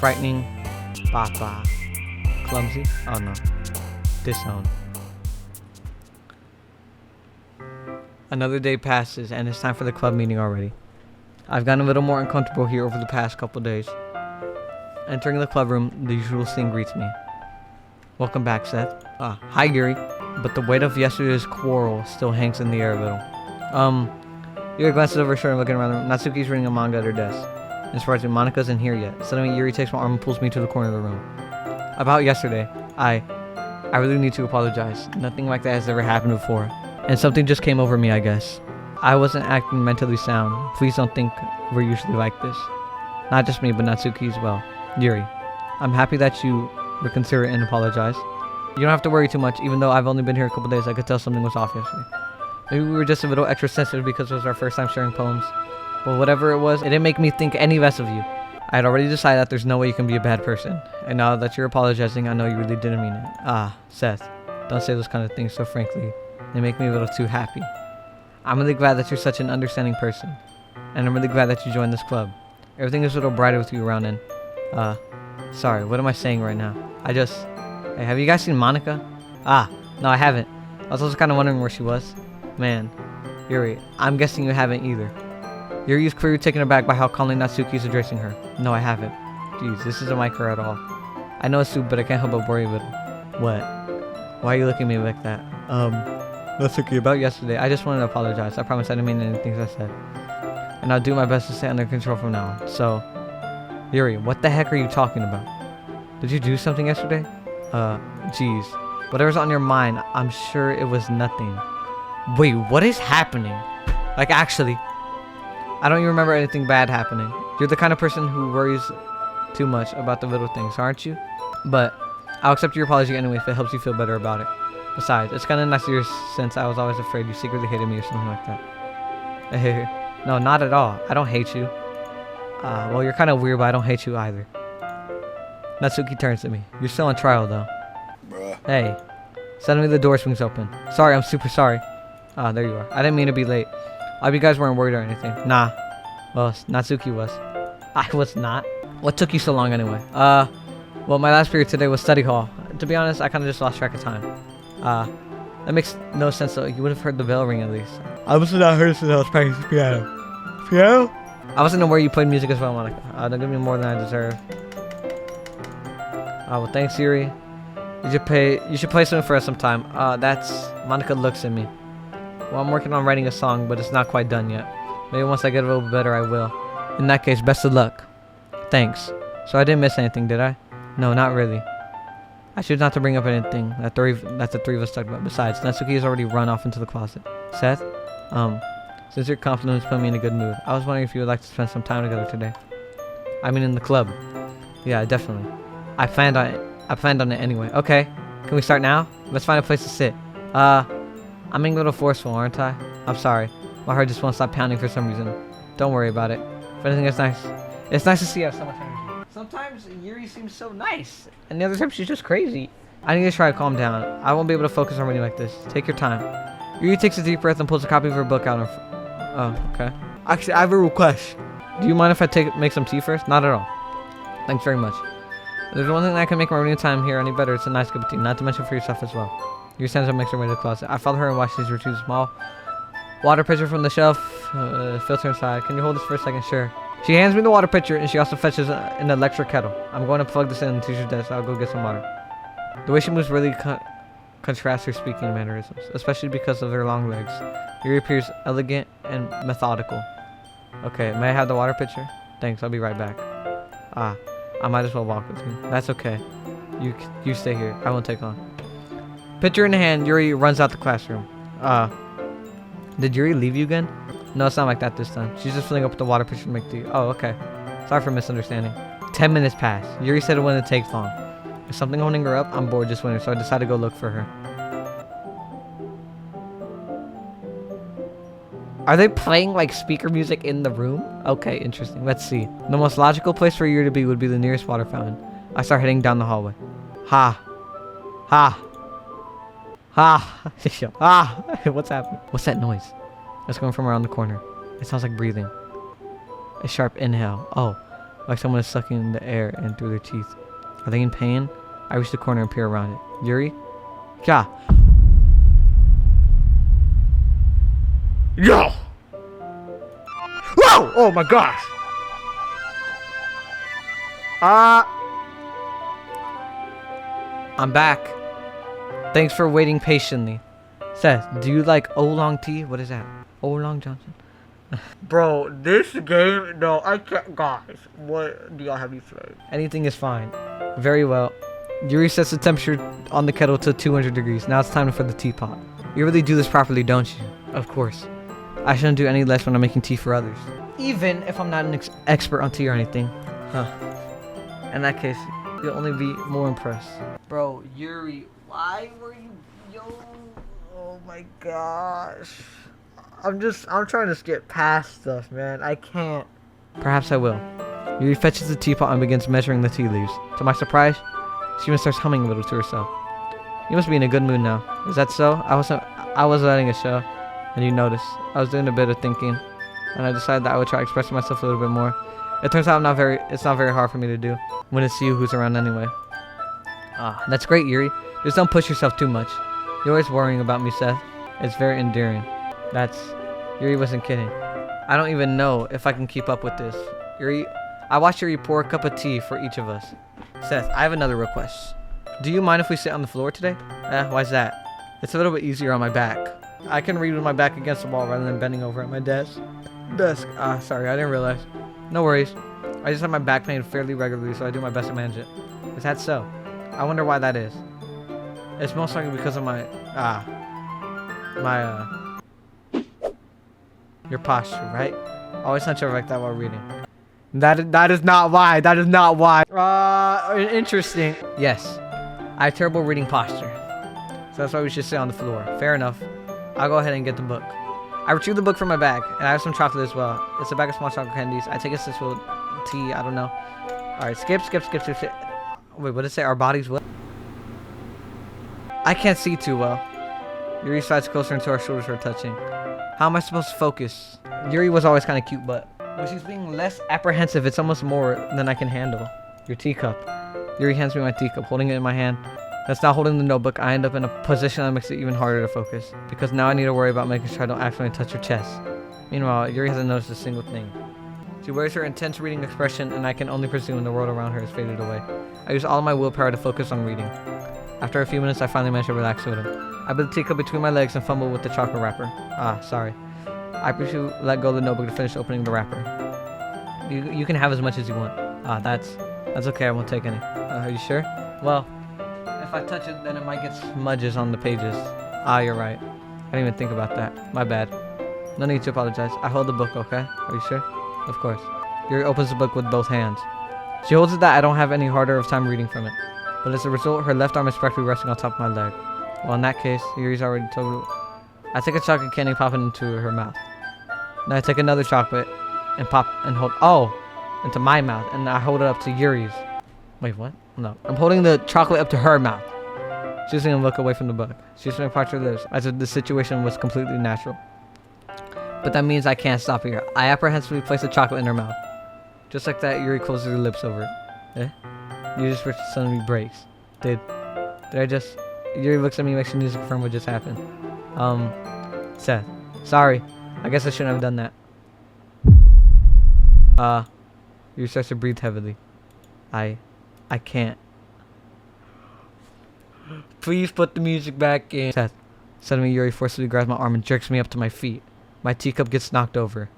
Frightening. Papa. Clumsy. Oh no. Disown. Another day passes and it's time for the club meeting already. I've gotten a little more uncomfortable here over the past couple days. Entering the club room, the usual scene greets me. Welcome back, Seth. Hi, Yuri. But the weight of yesterday's quarrel still hangs in the air a little. Yuri glances over her shoulder looking around the room. Natsuki's reading a manga at her desk. And surprisingly, Monica's in here yet. Suddenly, Yuri takes my arm and pulls me to the corner of the room. About yesterday, I really need to apologize. Nothing like that has ever happened before. And something just came over me, I guess. I wasn't acting mentally sound. Please don't think we're usually like this. Not just me, but Natsuki as well. Yuri, I'm happy that you were considerate and apologized. You don't have to worry too much. Even though I've only been here a couple days, I could tell something was off yesterday. Maybe we were just a little extra sensitive because it was our first time sharing poems. Well, whatever it was, it didn't make me think any less of you. I had already decided that there's no way you can be a bad person. And now that you're apologizing, I know you really didn't mean it. Seth, don't say those kind of things so frankly. They make me a little too happy. I'm really glad that you're such an understanding person. And I'm really glad that you joined this club. Everything is a little brighter with you around and... sorry, what am I saying right now? Hey, have you guys seen Monica? No, I haven't. I was also kind of wondering where she was. Man, Yuri, I'm guessing you haven't either. Yuri is clearly taken aback by how calmly Natsuki is addressing her. No, I haven't. Jeez, this isn't like her at all. I know it's stupid, but I can't help but worry a little. What? Why are you looking at me like that? Natsuki, about yesterday, I just wanted to apologize. I promise I didn't mean anything I said. And I'll do my best to stay under control from now on. So, Yuri, what the heck are you talking about? Did you do something yesterday? Jeez. Whatever's on your mind, I'm sure it was nothing. Wait, what is happening? Like, actually, I don't even remember anything bad happening. You're the kind of person who worries too much about the little things, aren't you? But I'll accept your apology anyway if it helps you feel better about it. Besides, it's kind of nice of yours since I was always afraid you secretly hated me or something like that. No, not at all. I don't hate you. Well, you're kind of weird, but I don't hate you either. Natsuki turns to me. You're still on trial, though. Bruh. Hey. Suddenly the door swings open. Sorry, I'm super sorry. There you are. I didn't mean to be late. I hope you guys weren't worried or anything. Nah. Well, Natsuki was. I was not. What took you so long anyway? Well, my last period today was study hall. To be honest, I kind of just lost track of time. That makes no sense though. You would have heard the bell ring at least. I must have not heard it since I was practicing piano. Piano? I wasn't aware you played music as well, Monica. Don't give me more than I deserve. Well, thanks, Yuri. You should play something for us sometime. Monica looks at me. Well, I'm working on writing a song, but it's not quite done yet. Maybe once I get a little bit better, I will. In that case, best of luck. Thanks. So I didn't miss anything, did I? No, not really. I choose not to bring up anything that the three of us talked about. Besides, Natsuki has already run off into the closet. Seth, since your confidence put me in a good mood, I was wondering if you would like to spend some time together today. I mean in the club. Yeah, definitely. I planned on it anyway. Okay, can we start now? Let's find a place to sit. I'm being a little forceful, aren't I? I'm sorry. My heart just won't stop pounding for some reason. Don't worry about it. If anything, it's nice. It's nice to see you have so much energy. Sometimes Yuri seems so nice, and the other time she's just crazy. I need to try to calm down. I won't be able to focus on reading like this. Take your time. Yuri takes a deep breath and pulls a copy of her book out. Oh, okay. Actually, I have a request. Do you mind if I make some tea first? Not at all. Thanks very much. There's one thing that can make my reading time here any better. It's a nice cup of tea, not to mention for yourself as well. Yuri stands up and makes her way to the closet. I follow her and watch these retrieve a small water pitcher from the shelf, filter inside. Can you hold this for a second? Sure. She hands me the water pitcher, and she also fetches an electric kettle. I'm going to plug this in the teacher's desk. I'll go get some water. The way she moves really contrasts her speaking mannerisms, especially because of her long legs. Yuri appears elegant and methodical. Okay, may I have the water pitcher? Thanks, I'll be right back. I might as well walk with you. That's okay. You stay here. I won't take long. Pitcher in hand, Yuri runs out the classroom. Did Yuri leave you again? No, it's not like that this time. She's just filling up with the water pitcher to make tea. Oh, okay. Sorry for misunderstanding. 10 minutes pass. Yuri said it wouldn't take long. If something holding her up, I'm bored this winter, so I decided to go look for her. Are they playing like speaker music in the room? Okay, interesting. Let's see. The most logical place for Yuri to be would be the nearest water fountain. I start heading down the hallway. Ha. What's happening? What's that noise? It's coming from around the corner. It sounds like breathing. A sharp inhale. Oh, like someone is sucking the air in through their teeth. Are they in pain? I reach the corner and peer around it. Yuri? Yeah. Yo! Whoa! Oh my gosh! I'm back. Thanks for waiting patiently. Seth, do you like oolong tea? What is that? Oolong Johnson? Bro, this game, no, I can't, guys, what do y'all have me say? Anything is fine. Very well. Yuri sets the temperature on the kettle to 200 degrees. Now it's time for the teapot. You really do this properly, don't you? Of course. I shouldn't do any less when I'm making tea for others. Even if I'm not an expert on tea or anything. Huh. In that case, you'll only be more impressed. Bro, Yuri, why were you... Yo... Oh my gosh. I'm trying to skip past stuff, man. I can't. Perhaps I will. Yuri fetches the teapot and begins measuring the tea leaves. To my surprise, she even starts humming a little to herself. You must be in a good mood now. Is that so? I was letting a show, and you noticed. I was doing a bit of thinking, and I decided that I would try expressing myself a little bit more. It turns out it's not very hard for me to do when it's you who's around anyway. That's great, Yuri. Just don't push yourself too much. You're always worrying about me, Seth. It's very endearing. Yuri wasn't kidding. I don't even know if I can keep up with this. Yuri, I watched Yuri pour a cup of tea for each of us. Seth, I have another request. Do you mind if we sit on the floor today? Why's that? It's a little bit easier on my back. I can read with my back against the wall rather than bending over at my desk. Sorry, I didn't realize. No worries. I just have my back pain fairly regularly, so I do my best to manage it. Is that so? I wonder why that is. It's most likely because of your posture, right? Always hunch over like that while reading. That is not why. That is not why. Interesting. Yes, I have terrible reading posture. So that's why we should sit on the floor. Fair enough. I'll go ahead and get the book. I retrieve the book from my bag, and I have some chocolate as well. It's a bag of small chocolate candies. I take a sip of tea. I don't know. Alright, skip. Wait, what did it say? Our bodies what? I can't see too well. Yuri slides closer until our shoulders are touching. How am I supposed to focus? Yuri was always kind of cute, but when she's being less apprehensive, it's almost more than I can handle. Your teacup. Yuri hands me my teacup, holding it in my hand. That's not holding the notebook. I end up in a position that makes it even harder to focus, because now I need to worry about making sure I don't accidentally touch her chest. Meanwhile, Yuri hasn't noticed a single thing. She wears her intense reading expression, and I can only presume the world around her has faded away. I use all of my willpower to focus on reading. After a few minutes, I finally manage to relax with her. I put the teacup between my legs and fumble with the chocolate wrapper. Sorry. I proceed to let go of the notebook to finish opening the wrapper. You can have as much as you want. That's okay. I won't take any. Are you sure? Well, if I touch it, then it might get smudges on the pages. Ah, you're right. I didn't even think about that. My bad. No need to apologize. I hold the book, okay? Are you sure? Of course. Yuri opens the book with both hands. She holds it that I don't have any harder of time reading from it. But as a result, her left arm is practically resting on top of my leg. Well, in that case, Yuri's already told. I take a chocolate candy, pop it into her mouth. Then I take another chocolate and pop and hold. Oh, into my mouth, and I hold it up to Yuri's. Wait, what? No, I'm holding the chocolate up to her mouth. She's gonna look away from the book. She's gonna part her lips, as if the situation was completely natural. But that means I can't stop here. I apprehensively place the chocolate in her mouth. Just like that, Yuri closes her lips over it. Eh? Yuri just suddenly breaks. Did I just... Yuri looks at me, makes sure to confirm what just happened. Seth. Sorry. I guess I shouldn't have done that. Yuri starts to breathe heavily. I can't. Please put the music back in. Seth. Suddenly, Yuri forcibly grabs my arm and jerks me up to my feet. My teacup gets knocked over.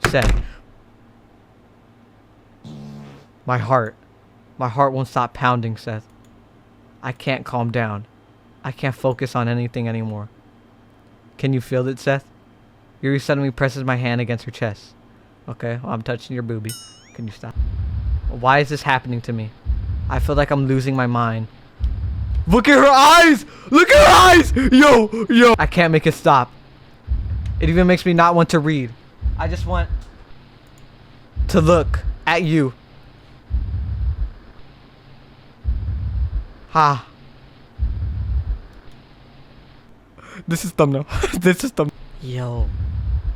Seth. My heart won't stop pounding, Seth. I can't calm down. I can't focus on anything anymore. Can you feel it, Seth? Yuri suddenly presses my hand against her chest. Okay, well, I'm touching your boobie. Can you stop? Why is this happening to me? I feel like I'm losing my mind. Look at her eyes! Look at her eyes! Yo! I can't make it stop. It even makes me not want to read. I just want to look at you. Ha. This is thumbnail. This is thumbnail. Yo.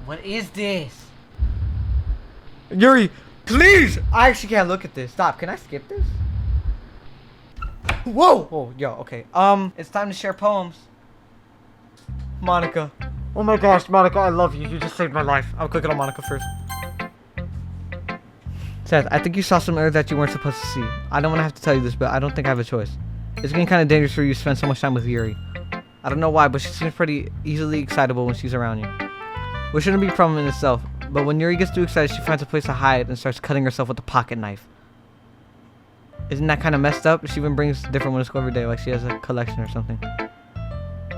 What is this? Yuri, please! I actually can't look at this. Stop. Can I skip this? Whoa! Whoa, yo, okay. It's time to share poems. Monica. Oh my gosh, Monica, I love you. You just saved my life. I'll click it on Monica first. Seth, I think you saw some earlier that you weren't supposed to see. I don't want to have to tell you this, but I don't think I have a choice. It's getting kind of dangerous for you to spend so much time with Yuri. I don't know why, but she seems pretty easily excitable when she's around you. Which shouldn't be a problem in itself, but when Yuri gets too excited, she finds a place to hide and starts cutting herself with a pocket knife. Isn't that kind of messed up? She even brings different ones every day, like she has a collection or something.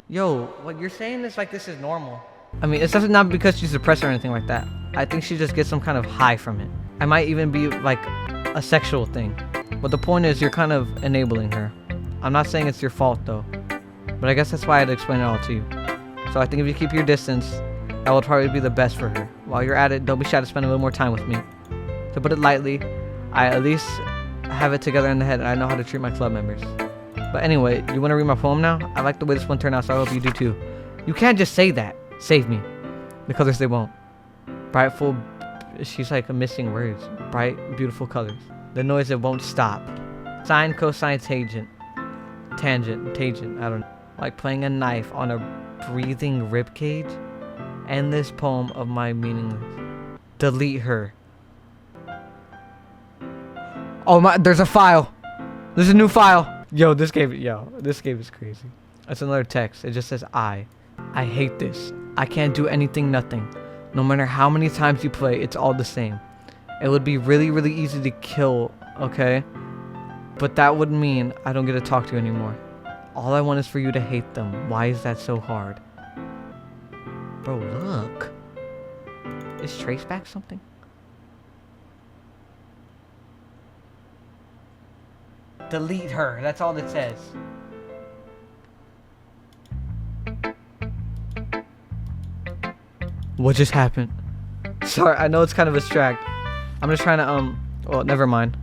Yo, what you're saying is like this is normal. I mean, it's definitely not because she's depressed or anything like that. I think she just gets some kind of high from it. I might even be like a sexual thing. But the point is, you're kind of enabling her. I'm not saying it's your fault though, but I guess that's why I had to explain it all to you. So I think if you keep your distance, that will probably be the best for her. While you're at it, don't be shy to spend a little more time with me. To put it lightly, I at least have it together in the head and I know how to treat my club members. But anyway, you want to read my poem now? I like the way this one turned out, so I hope you do too. You can't just say that. Save me. The colors they won't. Bright, full... She's like missing words. Bright, beautiful colors. The noise that won't stop. Sine, cosine, tangent. Tangent, I don't know. Like playing a knife on a breathing ribcage. Endless poem of my meaningless. Delete her. Oh my, there's a file. There's a new file. Yo, this game is crazy. That's another text. It just says I hate this. I can't do anything, nothing. No matter how many times you play, it's all the same. It would be really, really easy to kill, okay? But that would mean I don't get to talk to you anymore. All I want is for you to hate them. Why is that so hard? Bro, look. Is Trace back something? Delete her. That's all it says. What just happened? Sorry, I know it's kind of abstract. I'm just trying to, well, never mind.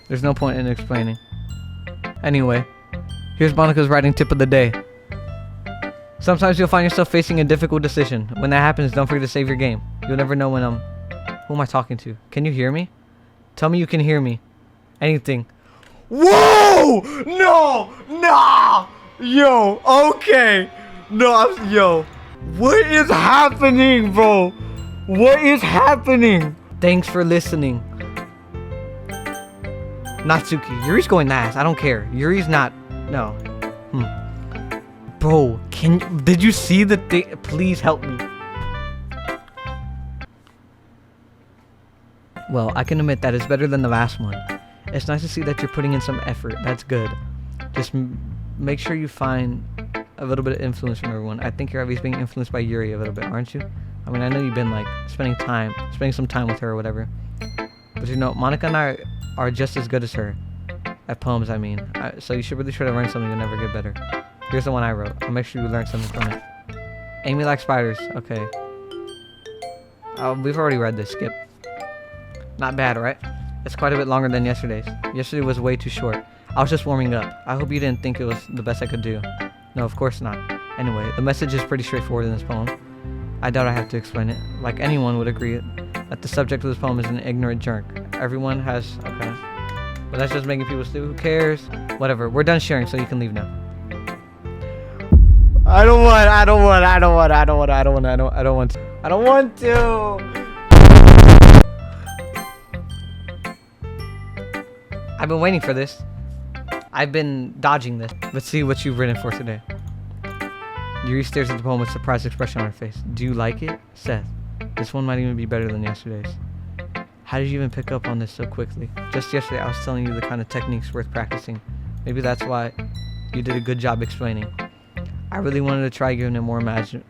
There's no point in explaining. Anyway, here's Monica's writing tip of the day. Sometimes you'll find yourself facing a difficult decision. When that happens, don't forget to save your game. You'll never know when who am I talking to? Can you hear me? Tell me you can hear me. Anything. Whoa! No! No! Yo, okay. No, yo. What is happening, bro? What is happening? Thanks for listening. Natsuki, Yuri's going last. I don't care. Yuri's not. No. Bro, did you see the thing? Please help me. Well, I can admit that it's better than the last one. It's nice to see that you're putting in some effort. That's good. Just make sure you find a little bit of influence from everyone. I think you're at least being influenced by Yuri a little bit, aren't you? I mean, I know you've been like spending some time with her or whatever. But you know, Monica and I are just as good as her at poems. I mean, so you should really try to learn something and never get better. Here's the one I wrote. I'll make sure you learn something from it. Amy likes spiders. Okay. We've already read this. Skip. Not bad, right? It's quite a bit longer than yesterday's. Yesterday was way too short. I was just warming up. I hope you didn't think it was the best I could do. No, of course not. Anyway, the message is pretty straightforward in this poem. I doubt I have to explain it. Like anyone would agree that the subject of this poem is an ignorant jerk. Everyone has... Okay. But that's just making people stupid. Who cares? Whatever. We're done sharing, so you can leave now. I don't want to. I've been waiting for this. I've been dodging this. Let's see what you've written for today. Yuri stares at the poem with a surprised expression on her face. Do you like it? Seth, this one might even be better than yesterday's. How did you even pick up on this so quickly? Just yesterday I was telling you the kind of techniques worth practicing. Maybe that's why you did a good job explaining. I really wanted to try giving it more imagery.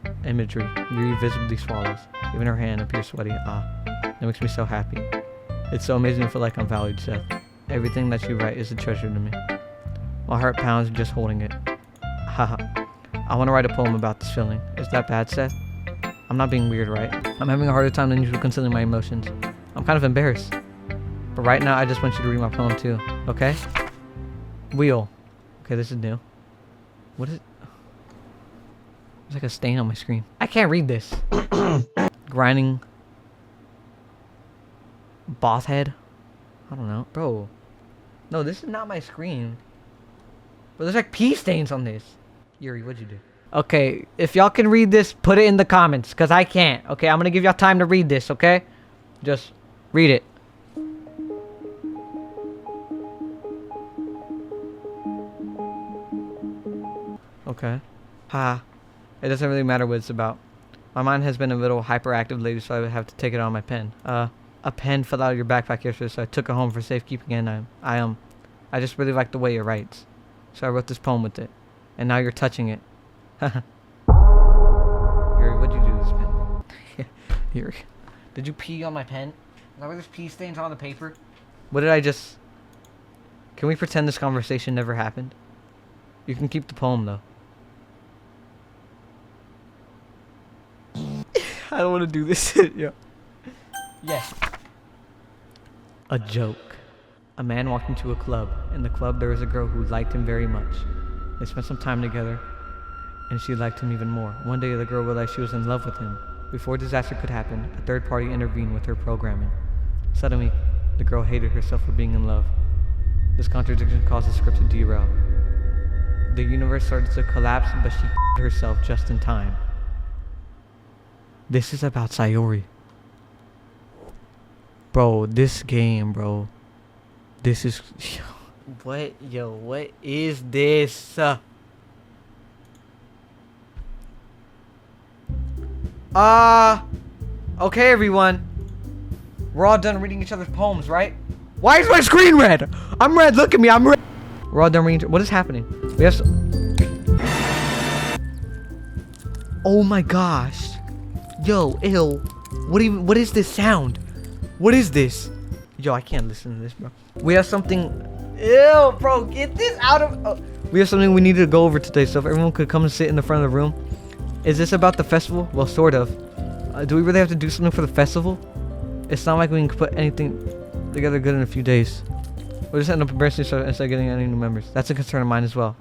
Yuri visibly swallows. Even her hand appears sweaty. That makes me so happy. It's so amazing to feel like I'm valued, Seth. Everything that you write is a treasure to me. My heart pounds just holding it. Haha. I want to write a poem about this feeling. Is that bad, Seth? I'm not being weird, right? I'm having a harder time than usual concealing my emotions. I'm kind of embarrassed. But right now, I just want you to read my poem too, okay? Wheel. Okay, this is new. What is it? There's like a stain on my screen. I can't read this. Grinding. Boss head? I don't know. Bro. No, this is not my screen. But there's like pee stains on this. Yuri, what'd you do? Okay, if y'all can read this, put it in the comments. Because I can't. Okay, I'm going to give y'all time to read this, okay? Just read it. Okay. Ha. It doesn't really matter what it's about. My mind has been a little hyperactive lately, so I would have to take it on my pen. A pen fell out of your backpack yesterday, so I took it home for safekeeping, and I just really like the way it writes. So I wrote this poem with it. And now you're touching it. Yuri, what'd you do to this pen? Yuri. Did you pee on my pen? Is that where there's pee stains on the paper? What did I just... Can we pretend this conversation never happened? You can keep the poem, though. I don't want to do this. Yeah. Yes. A joke. A man walked into a club. In the club, there was a girl who liked him very much. They spent some time together, and she liked him even more. One day, the girl realized she was in love with him. Before disaster could happen, a third party intervened with her programming. Suddenly, the girl hated herself for being in love. This contradiction caused the script to derail. The universe started to collapse, but she herself just in time. This is about Sayori. Bro, this game, bro. This is... What is this? Okay, everyone. We're all done reading each other's poems, right? Why is my screen red? I'm red. Look at me. I'm red. We're all done reading. What is happening? We have. Oh my gosh. Yo, ew. What is this sound? What is this? Yo, I can't listen to this, bro. We have something. Ew, bro. Get this out of. Oh. We have something we need to go over today. So if everyone could come and sit in the front of the room. Is this about the festival? Well, sort of. Do we really have to do something for the festival? It's not like we can put anything together good in a few days. We'll just end up embarrassing each other instead of getting any new members. That's a concern of mine as well.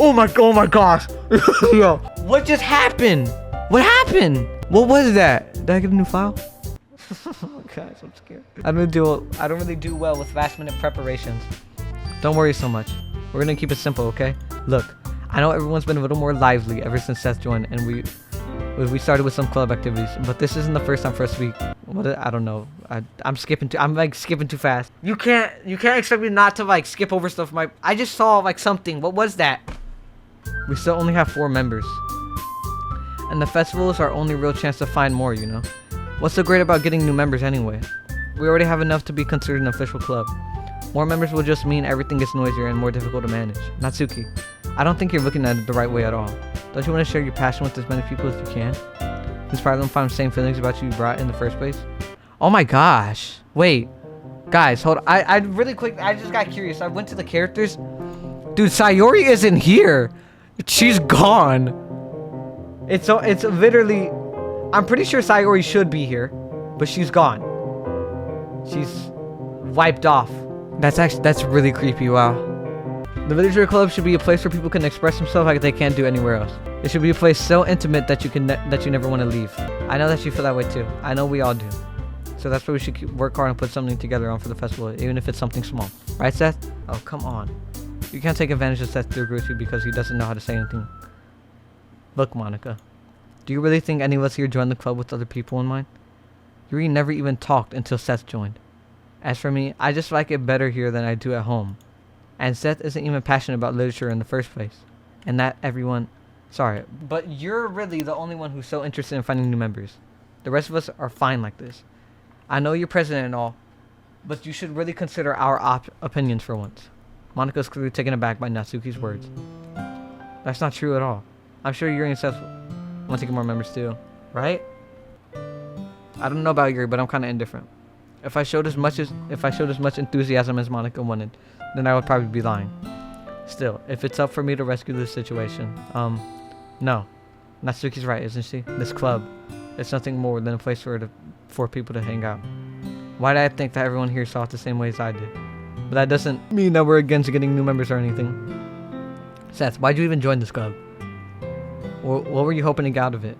Oh my gosh. Yo. What just happened? What happened? What was that? Did I get a new file? Oh gosh, I'm scared. I don't really do well with last minute preparations. Don't worry so much. We're gonna keep it simple, okay? Look, I know everyone's been a little more lively ever since Seth joined, and we started with some club activities, but this isn't the first time for us week. I don't know. I'm skipping too fast. You can't expect me not to like skip over stuff. I just saw like something. What was that? We still only have 4 members, and the festival is our only real chance to find more. You know, what's so great about getting new members anyway? We already have enough to be considered an official club. More members will just mean everything gets noisier and more difficult to manage. Natsuki, I don't think you're looking at it the right way at all. Don't you want to share your passion with as many people as you can? Inspire them to find the same feelings about you brought in the first place? Oh my gosh. Wait. Guys, hold on. I really quick, I just got curious. I went to the characters. Dude, Sayori isn't here. She's gone. It's literally, I'm pretty sure Sayori should be here, but she's gone. She's wiped off. That's really creepy. Wow. The Literature Club should be a place where people can express themselves like they can't do anywhere else. It should be a place so intimate that you never want to leave. I know that you feel that way too. I know we all do. So that's why we should work hard and put something together on for the festival, even if it's something small. Right, Seth? Oh, come on. You can't take advantage of Seth to agree with you because he doesn't know how to say anything. Look, Monica. Do you really think any of us here joined the club with other people in mind? Yuri never even talked until Seth joined. As for me, I just like it better here than I do at home. And Seth isn't even passionate about literature in the first place. And that everyone... Sorry, but you're really the only one who's so interested in finding new members. The rest of us are fine like this. I know you're president and all, but you should really consider our opinions for once. Monica's clearly taken aback by Natsuki's words. That's not true at all. I'm sure Yuri and Seth want to get more members too, right? I don't know about Yuri, but I'm kind of indifferent. If I showed as much enthusiasm as Monica wanted, then I would probably be lying. Still, if it's up for me to rescue this situation, no. Natsuki's right, isn't she? This club, it's nothing more than a place for people to hang out. Why did I think that everyone here saw it the same way as I did? But that doesn't mean that we're against getting new members or anything. Seth, why'd you even join this club? What were you hoping to get out of it?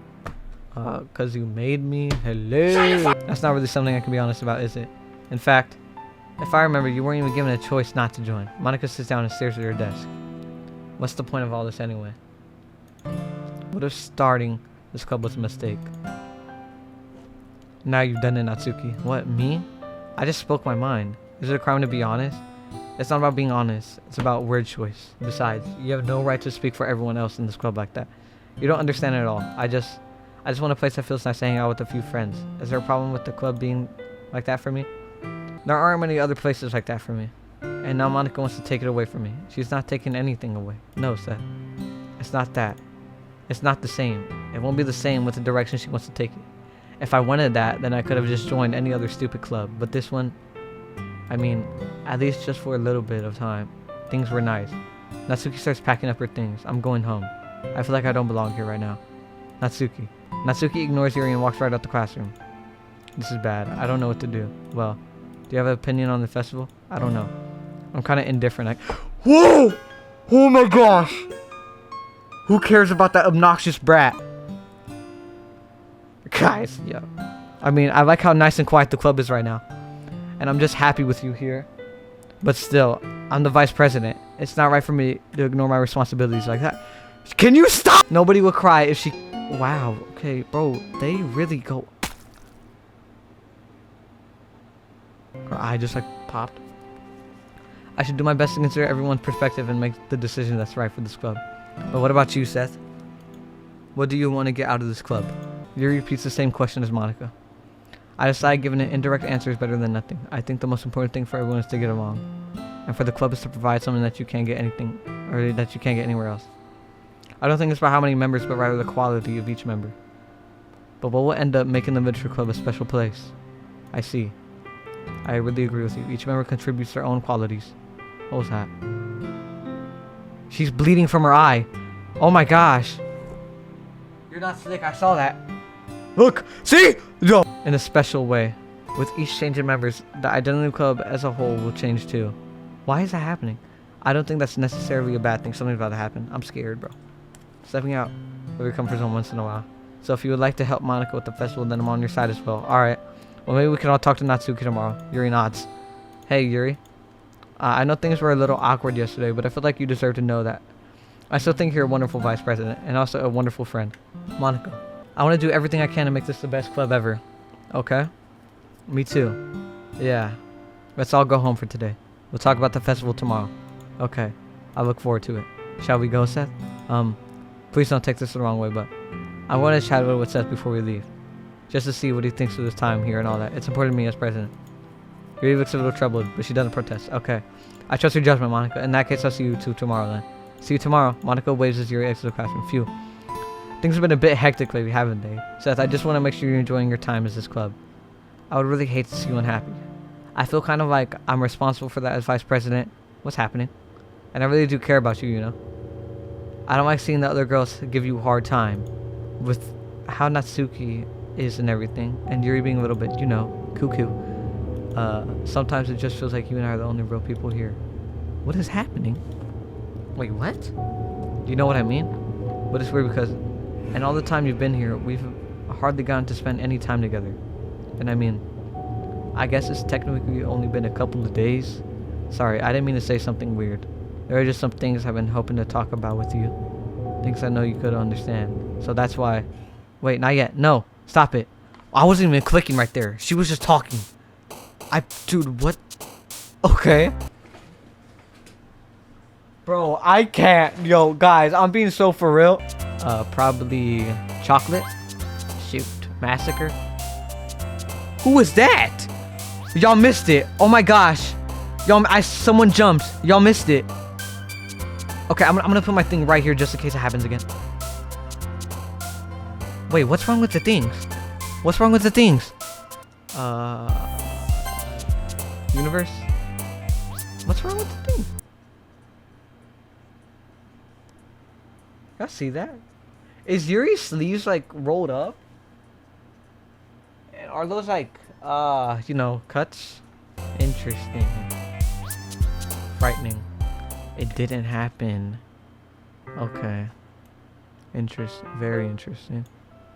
Cause you made me. Hello. That's not really something I can be honest about, is it? In fact, if I remember, you weren't even given a choice not to join. Monica sits down and stares at her desk. What's the point of all this anyway? What if starting this club was a mistake? Now you've done it, Natsuki. What, me? I just spoke my mind. Is it a crime to be honest? It's not about being honest. It's about word choice. Besides, you have no right to speak for everyone else in this club like that. You don't understand it at all. I just want a place that feels nice to hang out with a few friends. Is there a problem with the club being like that for me? There aren't many other places like that for me. And now Monica wants to take it away from me. She's not taking anything away. No, Seth. It's not that. It's not the same. It won't be the same with the direction she wants to take it. If I wanted that, then I could have just joined any other stupid club. But this one, I mean, at least just for a little bit of time, things were nice. Natsuki starts packing up her things. I'm going home. I feel like I don't belong here right now. Natsuki. Natsuki ignores Yuri and walks right out the classroom. This is bad. I don't know what to do. Well, do you have an opinion on the festival? I don't know. I'm kind of indifferent. Whoa! Oh my gosh! Who cares about that obnoxious brat? Guys, yo. I mean, I like how nice and quiet the club is right now. And I'm just happy with you here. But still, I'm the vice president. It's not right for me to ignore my responsibilities like that. Can you stop? Nobody would cry if she... Wow. Okay, bro. They really go... Her eye just like popped. I should do my best to consider everyone's perspective and make the decision that's right for this club. But what about you, Seth? What do you want to get out of this club? Yuri repeats the same question as Monica. I decide giving an indirect answer is better than nothing. I think the most important thing for everyone is to get along. And for the club is to provide something that you can't get anything, or that you can't get anywhere else. I don't think it's about how many members, but rather the quality of each member. But what will end up making the Literature Club a special place? I see. I really agree with you. Each member contributes their own qualities. What was that? She's bleeding from her eye. Oh my gosh. You're not sick. I saw that. Look! See? No! In a special way. With each change in members, the Identity Club as a whole will change too. Why is that happening? I don't think that's necessarily a bad thing. Something's about to happen. I'm scared, bro. Stepping out of your comfort zone once in a while. So if you would like to help Monica with the festival, then I'm on your side as well. Alright. Well, maybe we can all talk to Natsuki tomorrow. Yuri nods. Hey, Yuri. I know things were a little awkward yesterday, but I feel like you deserve to know that. I still think you're a wonderful vice president, and also a wonderful friend. Monica, I want to do everything I can to make this the best club ever. Okay? Me too. Yeah. Let's all go home for today. We'll talk about the festival tomorrow. Okay. I look forward to it. Shall we go, Seth? Please don't take this the wrong way, but I want to chat with Seth before we leave. Just to see what he thinks of his time here and all that. It's important to me as president. Yuri looks a little troubled, but she doesn't protest. Okay. I trust your judgment, Monica. In that case, I'll see you two tomorrow then. See you tomorrow. Monica waves as Yuri exits the classroom. Phew. Things have been a bit hectic lately, haven't they? Seth, I just want to make sure you're enjoying your time as this club. I would really hate to see you unhappy. I feel kind of like I'm responsible for that as vice president. What's happening? And I really do care about you, you know. I don't like seeing the other girls give you a hard time with how Natsuki is and everything, and Yuri being a little bit, you know, cuckoo. Sometimes it just feels like you and I are the only real people here. What is happening? Wait, what? Do you know what I mean? But it's weird because, and all the time you've been here, we've hardly gotten to spend any time together. And I mean, I guess it's technically only been a couple of days. Sorry, I didn't mean to say something weird. There are just some things I've been hoping to talk about with you. Things I know you could understand. So that's why. Wait, not yet. No, stop it. I wasn't even clicking right there. She was just talking. Dude, what? Okay. Bro, I can't. Yo, guys, I'm being so for real. Probably chocolate. Shoot, massacre. Who was that? Y'all missed it. Oh my gosh. Y'all, someone jumped. Y'all missed it. Okay, I'm gonna put my thing right here just in case it happens again. Wait, what's wrong with the things? What's wrong with the things? Universe? What's wrong with the thing? Y'all see that? Is Yuri's sleeves like rolled up? And are those like, you know, cuts? Interesting. Frightening. It didn't happen. Okay. Very interesting.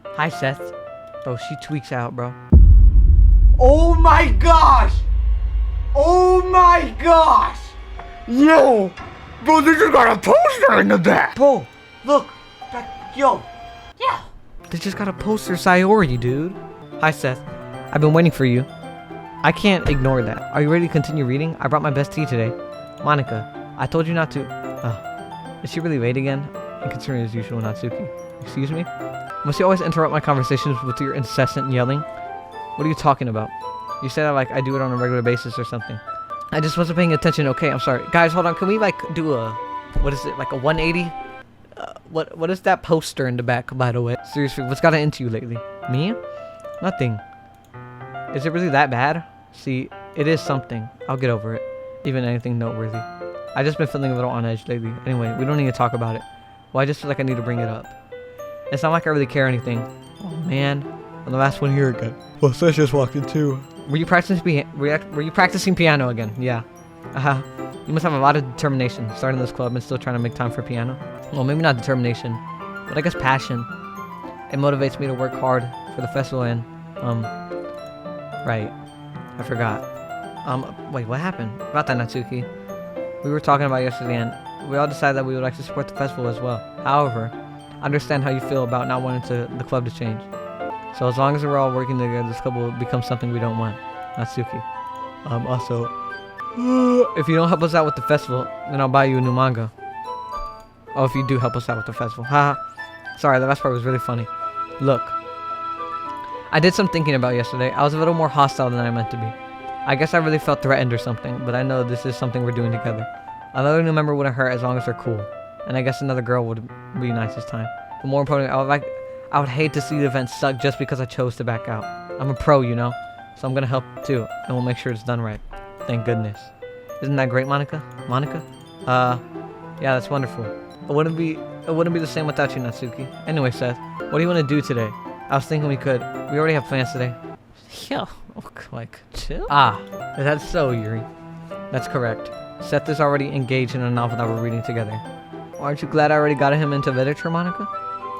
Hi, Seth. Bro, she tweaks out, bro. Oh my gosh! Oh my gosh! Yo! Bro, they just got a poster in the back! Bro, look! Yo! Yeah! They just got a poster, Sayori, dude. Hi, Seth. I've been waiting for you. I can't ignore that. Are you ready to continue reading? I brought my best tea today. Monica, I told you not to... Is she really late again? And considering as usual, Natsuki. Excuse me? Must you always interrupt my conversations with your incessant yelling? What are you talking about? You said I do it on a regular basis or something. I just wasn't paying attention. Okay, I'm sorry. Guys, hold on. Can we like do a... What is it? Like a 180? What is that poster in the back, by the way? Seriously, what's gotten into you lately? Me? Nothing. Is it really that bad? See, it is something. I'll get over it. Even anything noteworthy. I just been feeling a little on edge lately. Anyway, we don't need to talk about it. Well, I just feel like I need to bring it up. It's not like I really care anything. Oh man, I'm the last one here again. Well, Seth just walked in too. Were you practicing piano again? Yeah. You must have a lot of determination starting this club and still trying to make time for piano. Well, maybe not determination, but I guess passion. It motivates me to work hard for the festival and right. I forgot. Wait, what happened? About that, Natsuki. We were talking about yesterday and we all decided that we would like to support the festival as well. However, I understand how you feel about not wanting the club to change. So as long as we're all working together, this club will become something we don't want. Natsuki. Also, if you don't help us out with the festival, then I'll buy you a new manga. Oh, if you do help us out with the festival. Haha. Sorry, the last part was really funny. Look. I did some thinking about yesterday. I was a little more hostile than I meant to be. I guess I really felt threatened or something, but I know this is something we're doing together. Another new member wouldn't hurt as long as they're cool. And I guess another girl would be nice this time. But more importantly, I would hate to see the event suck just because I chose to back out. I'm a pro, you know? So I'm gonna help too, and we'll make sure it's done right. Thank goodness. Isn't that great, Monica? Monica? Yeah, that's wonderful. It wouldn't be the same without you, Natsuki. Anyway, Seth, what do you want to do today? I was thinking we already have plans today. Yeah, like, chill? Is that so, Yuri? That's correct. Seth is already engaged in a novel that we're reading together. Aren't you glad I already got him into literature, Monica?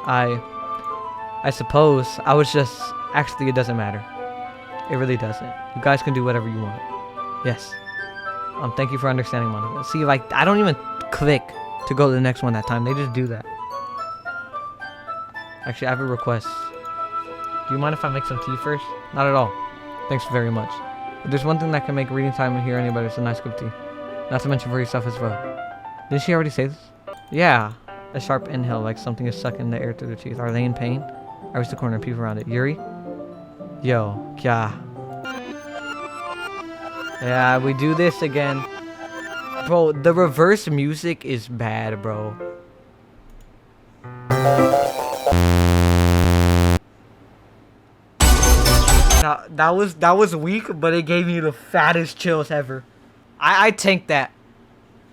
I suppose. I was just... Actually, it doesn't matter. It really doesn't. You guys can do whatever you want. Yes. Thank you for understanding, Monica. See, like, I don't even click to go to the next one that time. They just do that. Actually, I have a request. Do you mind if I make some tea first? Not at all. Thanks very much. But there's one thing that can make reading time here any better. It's a nice cup of tea. Not to mention for yourself as well. Didn't she already say this? Yeah. A sharp inhale, like something is sucking the air through the teeth. Are they in pain? I reach the corner and peep around it. Yuri? Yo, kya. Yeah, we do this again. Bro, the reverse music is bad, bro. Now, that was weak, but it gave me the fattest chills ever. I tanked that.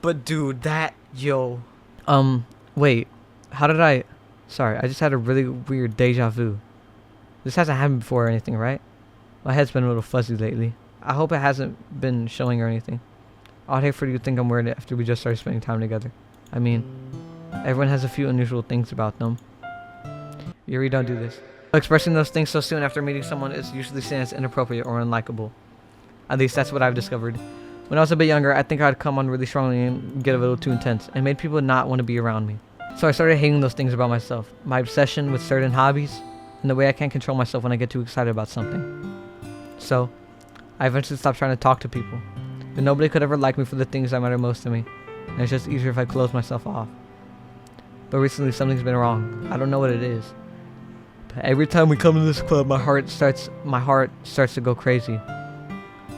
But dude, that, yo. Wait. How did I... Sorry, I just had a really weird deja vu. This hasn't happened before or anything, right? My head's been a little fuzzy lately. I hope it hasn't been showing or anything. I'd hate for you to think I'm weird after we just started spending time together. I mean, everyone has a few unusual things about them. Yuri, don't do this. Expressing those things so soon after meeting someone is usually seen as inappropriate or unlikable. At least that's what I've discovered. When I was a bit younger, I think I'd come on really strongly and get a little too intense, and made people not want to be around me. So I started hating those things about myself. My obsession with certain hobbies, and the way I can't control myself when I get too excited about something. So, I eventually stopped trying to talk to people. But nobody could ever like me for the things that matter most to me. And it's just easier if I close myself off. But recently something's been wrong. I don't know what it is. But every time we come to this club, my heart starts to go crazy.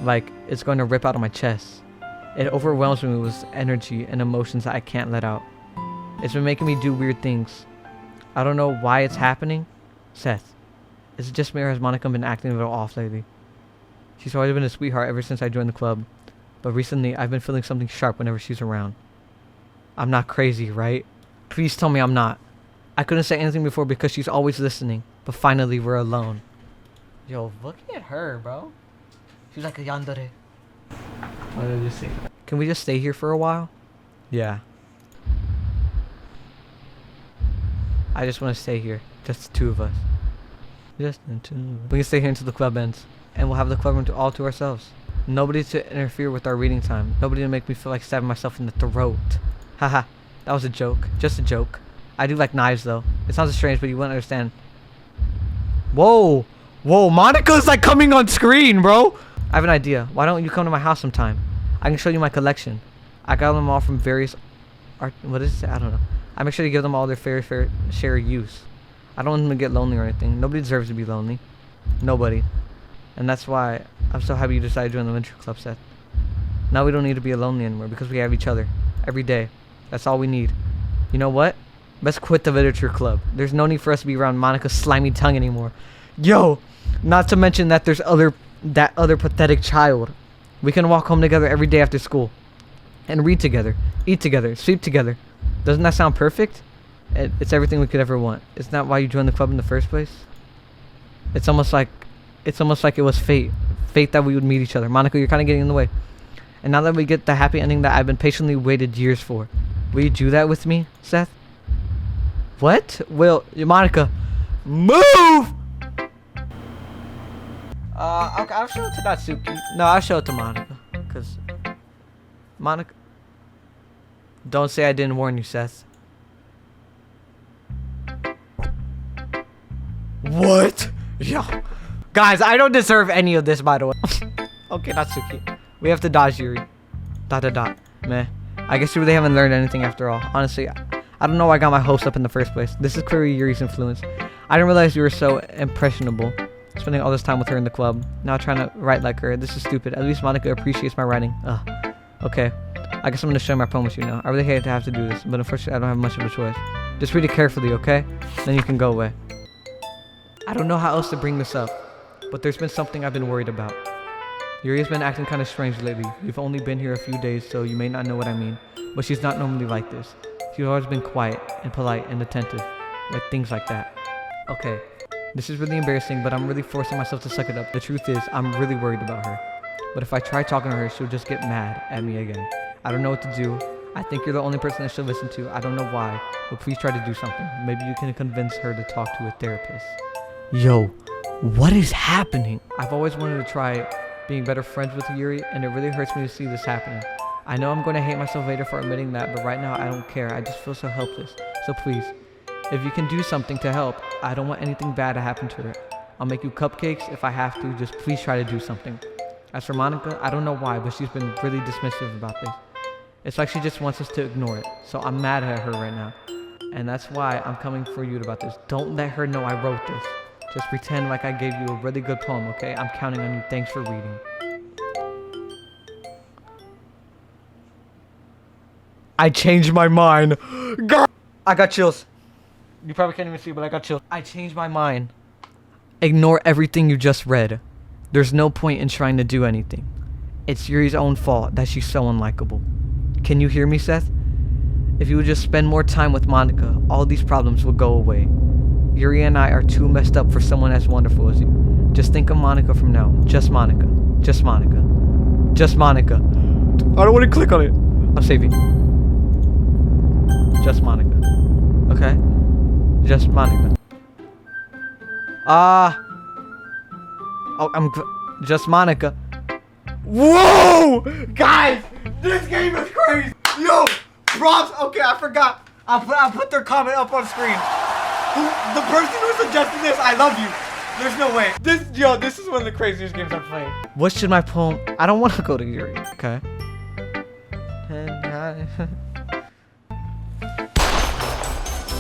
Like it's going to rip out of my chest. It overwhelms me with energy and emotions that I can't let out. It's been making me do weird things. I don't know why it's happening. Seth, is it just me or has Monica been acting a little off lately? She's always been a sweetheart ever since I joined the club. But recently, I've been feeling something sharp whenever she's around. I'm not crazy, right? Please tell me I'm not. I couldn't say anything before because she's always listening. But finally, we're alone. Yo, look at her, bro. She's like a yandere. What did I just say? Can we just stay here for a while? Yeah. I just want to stay here. Just the two of us. Just the two of us. We can stay here until the club ends. And we'll have the club room all to ourselves. Nobody to interfere with our reading time. Nobody to make me feel like stabbing myself in the throat. Haha. That was a joke. Just a joke. I do like knives though. It sounds strange, but you wouldn't understand. Whoa. Whoa, Monica's like coming on screen, bro. I have an idea. Why don't you come to my house sometime? I can show you my collection. I got them all from various art. What is it? I don't know. I make sure to give them all their fair share use. I don't want them to get lonely or anything. Nobody deserves to be lonely. Nobody. And that's why I'm so happy you decided to join the Venture Club, Seth. Now we don't need to be lonely anymore because we have each other. Every day. That's all we need. You know what? Let's quit the literature club. There's no need for us to be around Monica's slimy tongue anymore. Yo! Not to mention that there's that other pathetic child. We can walk home together every day after school. And read together. Eat together. Sleep together. Doesn't that sound perfect? It's everything we could ever want. Isn't that why you joined the club in the first place? It's almost like it was fate. Fate that we would meet each other. Monica, you're kind of getting in the way. And now that we get the happy ending that I've been patiently waited years for. Will you do that with me, Seth? What? Will, Monica, move! Okay, I'll show it to Natsuki. No, I'll show it to Monica. Because, Monica... Don't say I didn't warn you, Seth. What? Yo. Guys, I don't deserve any of this, by the way. Okay, Natsuki. We have to dodge Yuri. ... Meh. I guess you really haven't learned anything after all. Honestly, I don't know why I got my hopes up in the first place. This is clearly Yuri's influence. I didn't realize you were so impressionable. Spending all this time with her in the club. Now trying to write like her. This is stupid. At least Monica appreciates my writing. Ugh. Okay. I guess I'm going to share my poem with you now. I really hate to have to do this, but unfortunately I don't have much of a choice. Just read it carefully, okay? Then you can go away. I don't know how else to bring this up, but there's been something I've been worried about. Yuri has been acting kind of strange lately. You've only been here a few days, so you may not know what I mean. But she's not normally like this. She's always been quiet and polite and attentive. Like things like that. Okay. This is really embarrassing, but I'm really forcing myself to suck it up. The truth is, I'm really worried about her. But if I try talking to her, she'll just get mad at me again. I don't know what to do. I think you're the only person that she'll listen to. I don't know why, but please try to do something. Maybe you can convince her to talk to a therapist. Yo, what is happening? I've always wanted to try being better friends with Yuri, and it really hurts me to see this happening. I know I'm going to hate myself later for admitting that, but right now I don't care. I just feel so helpless. So please, if you can do something to help, I don't want anything bad to happen to her. I'll make you cupcakes if I have to. Just please try to do something. As for Monica, I don't know why, but she's been really dismissive about this. It's like she just wants us to ignore it. So I'm mad at her right now. And that's why I'm coming for you about this. Don't let her know I wrote this. Just pretend like I gave you a really good poem, okay? I'm counting on you. Thanks for reading. I changed my mind. God. I got chills. You probably can't even see, but I got chills. I changed my mind. Ignore everything you just read. There's no point in trying to do anything. It's Yuri's own fault that she's so unlikable. Can you hear me, Seth? If you would just spend more time with Monica, all these problems would go away. Yuri and I are too messed up for someone as wonderful as you. Just think of Monica from now. Just Monica. Just Monica. Just Monica. I don't want to click on it. I'm saving. Just Monica. Okay? Just Monica. Just Monica. Whoa! Guys! This game is crazy! Yo! Props! Okay, I forgot. I'll put their comment up on screen. The person who suggested this, I love you. There's no way. This is one of the craziest games I've played. What should my poem... I don't want to go to Yuri, okay?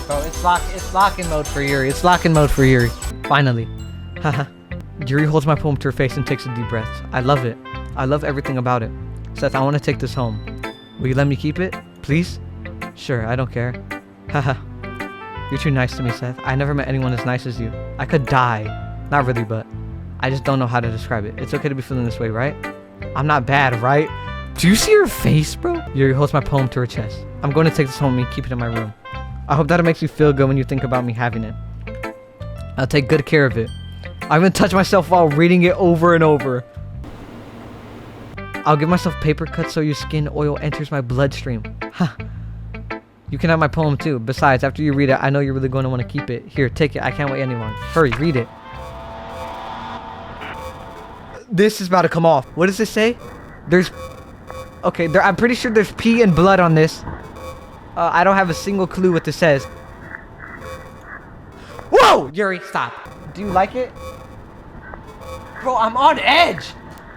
Bro, it's locking mode for Yuri. It's locking mode for Yuri. Finally. Haha. Yuri holds my poem to her face and takes a deep breath. I love it. I love everything about it. Seth, I want to take this home. Will you let me keep it? Please? Sure, I don't care. Haha. You're too nice to me, Seth. I never met anyone as nice as you. I could die. Not really, but I just don't know how to describe it. It's okay to be feeling this way, right? I'm not bad, right? Do you see her face, bro? Yuri holds my poem to her chest. I'm going to take this home and keep it in my room. I hope that it makes you feel good when you think about me having it. I'll take good care of it. I'm gonna touch myself while reading it over and over. I'll give myself paper cuts so your skin oil enters my bloodstream. Huh. You can have my poem too. Besides, after you read it, I know you're really going to want to keep it. Here, take it. I can't wait any longer. Hurry, read it. This is about to come off. What does this say? There's... Okay, I'm pretty sure there's pee and blood on this. I don't have a single clue what this says. Whoa! Yuri, stop. Do you like it? Bro, I'm on edge.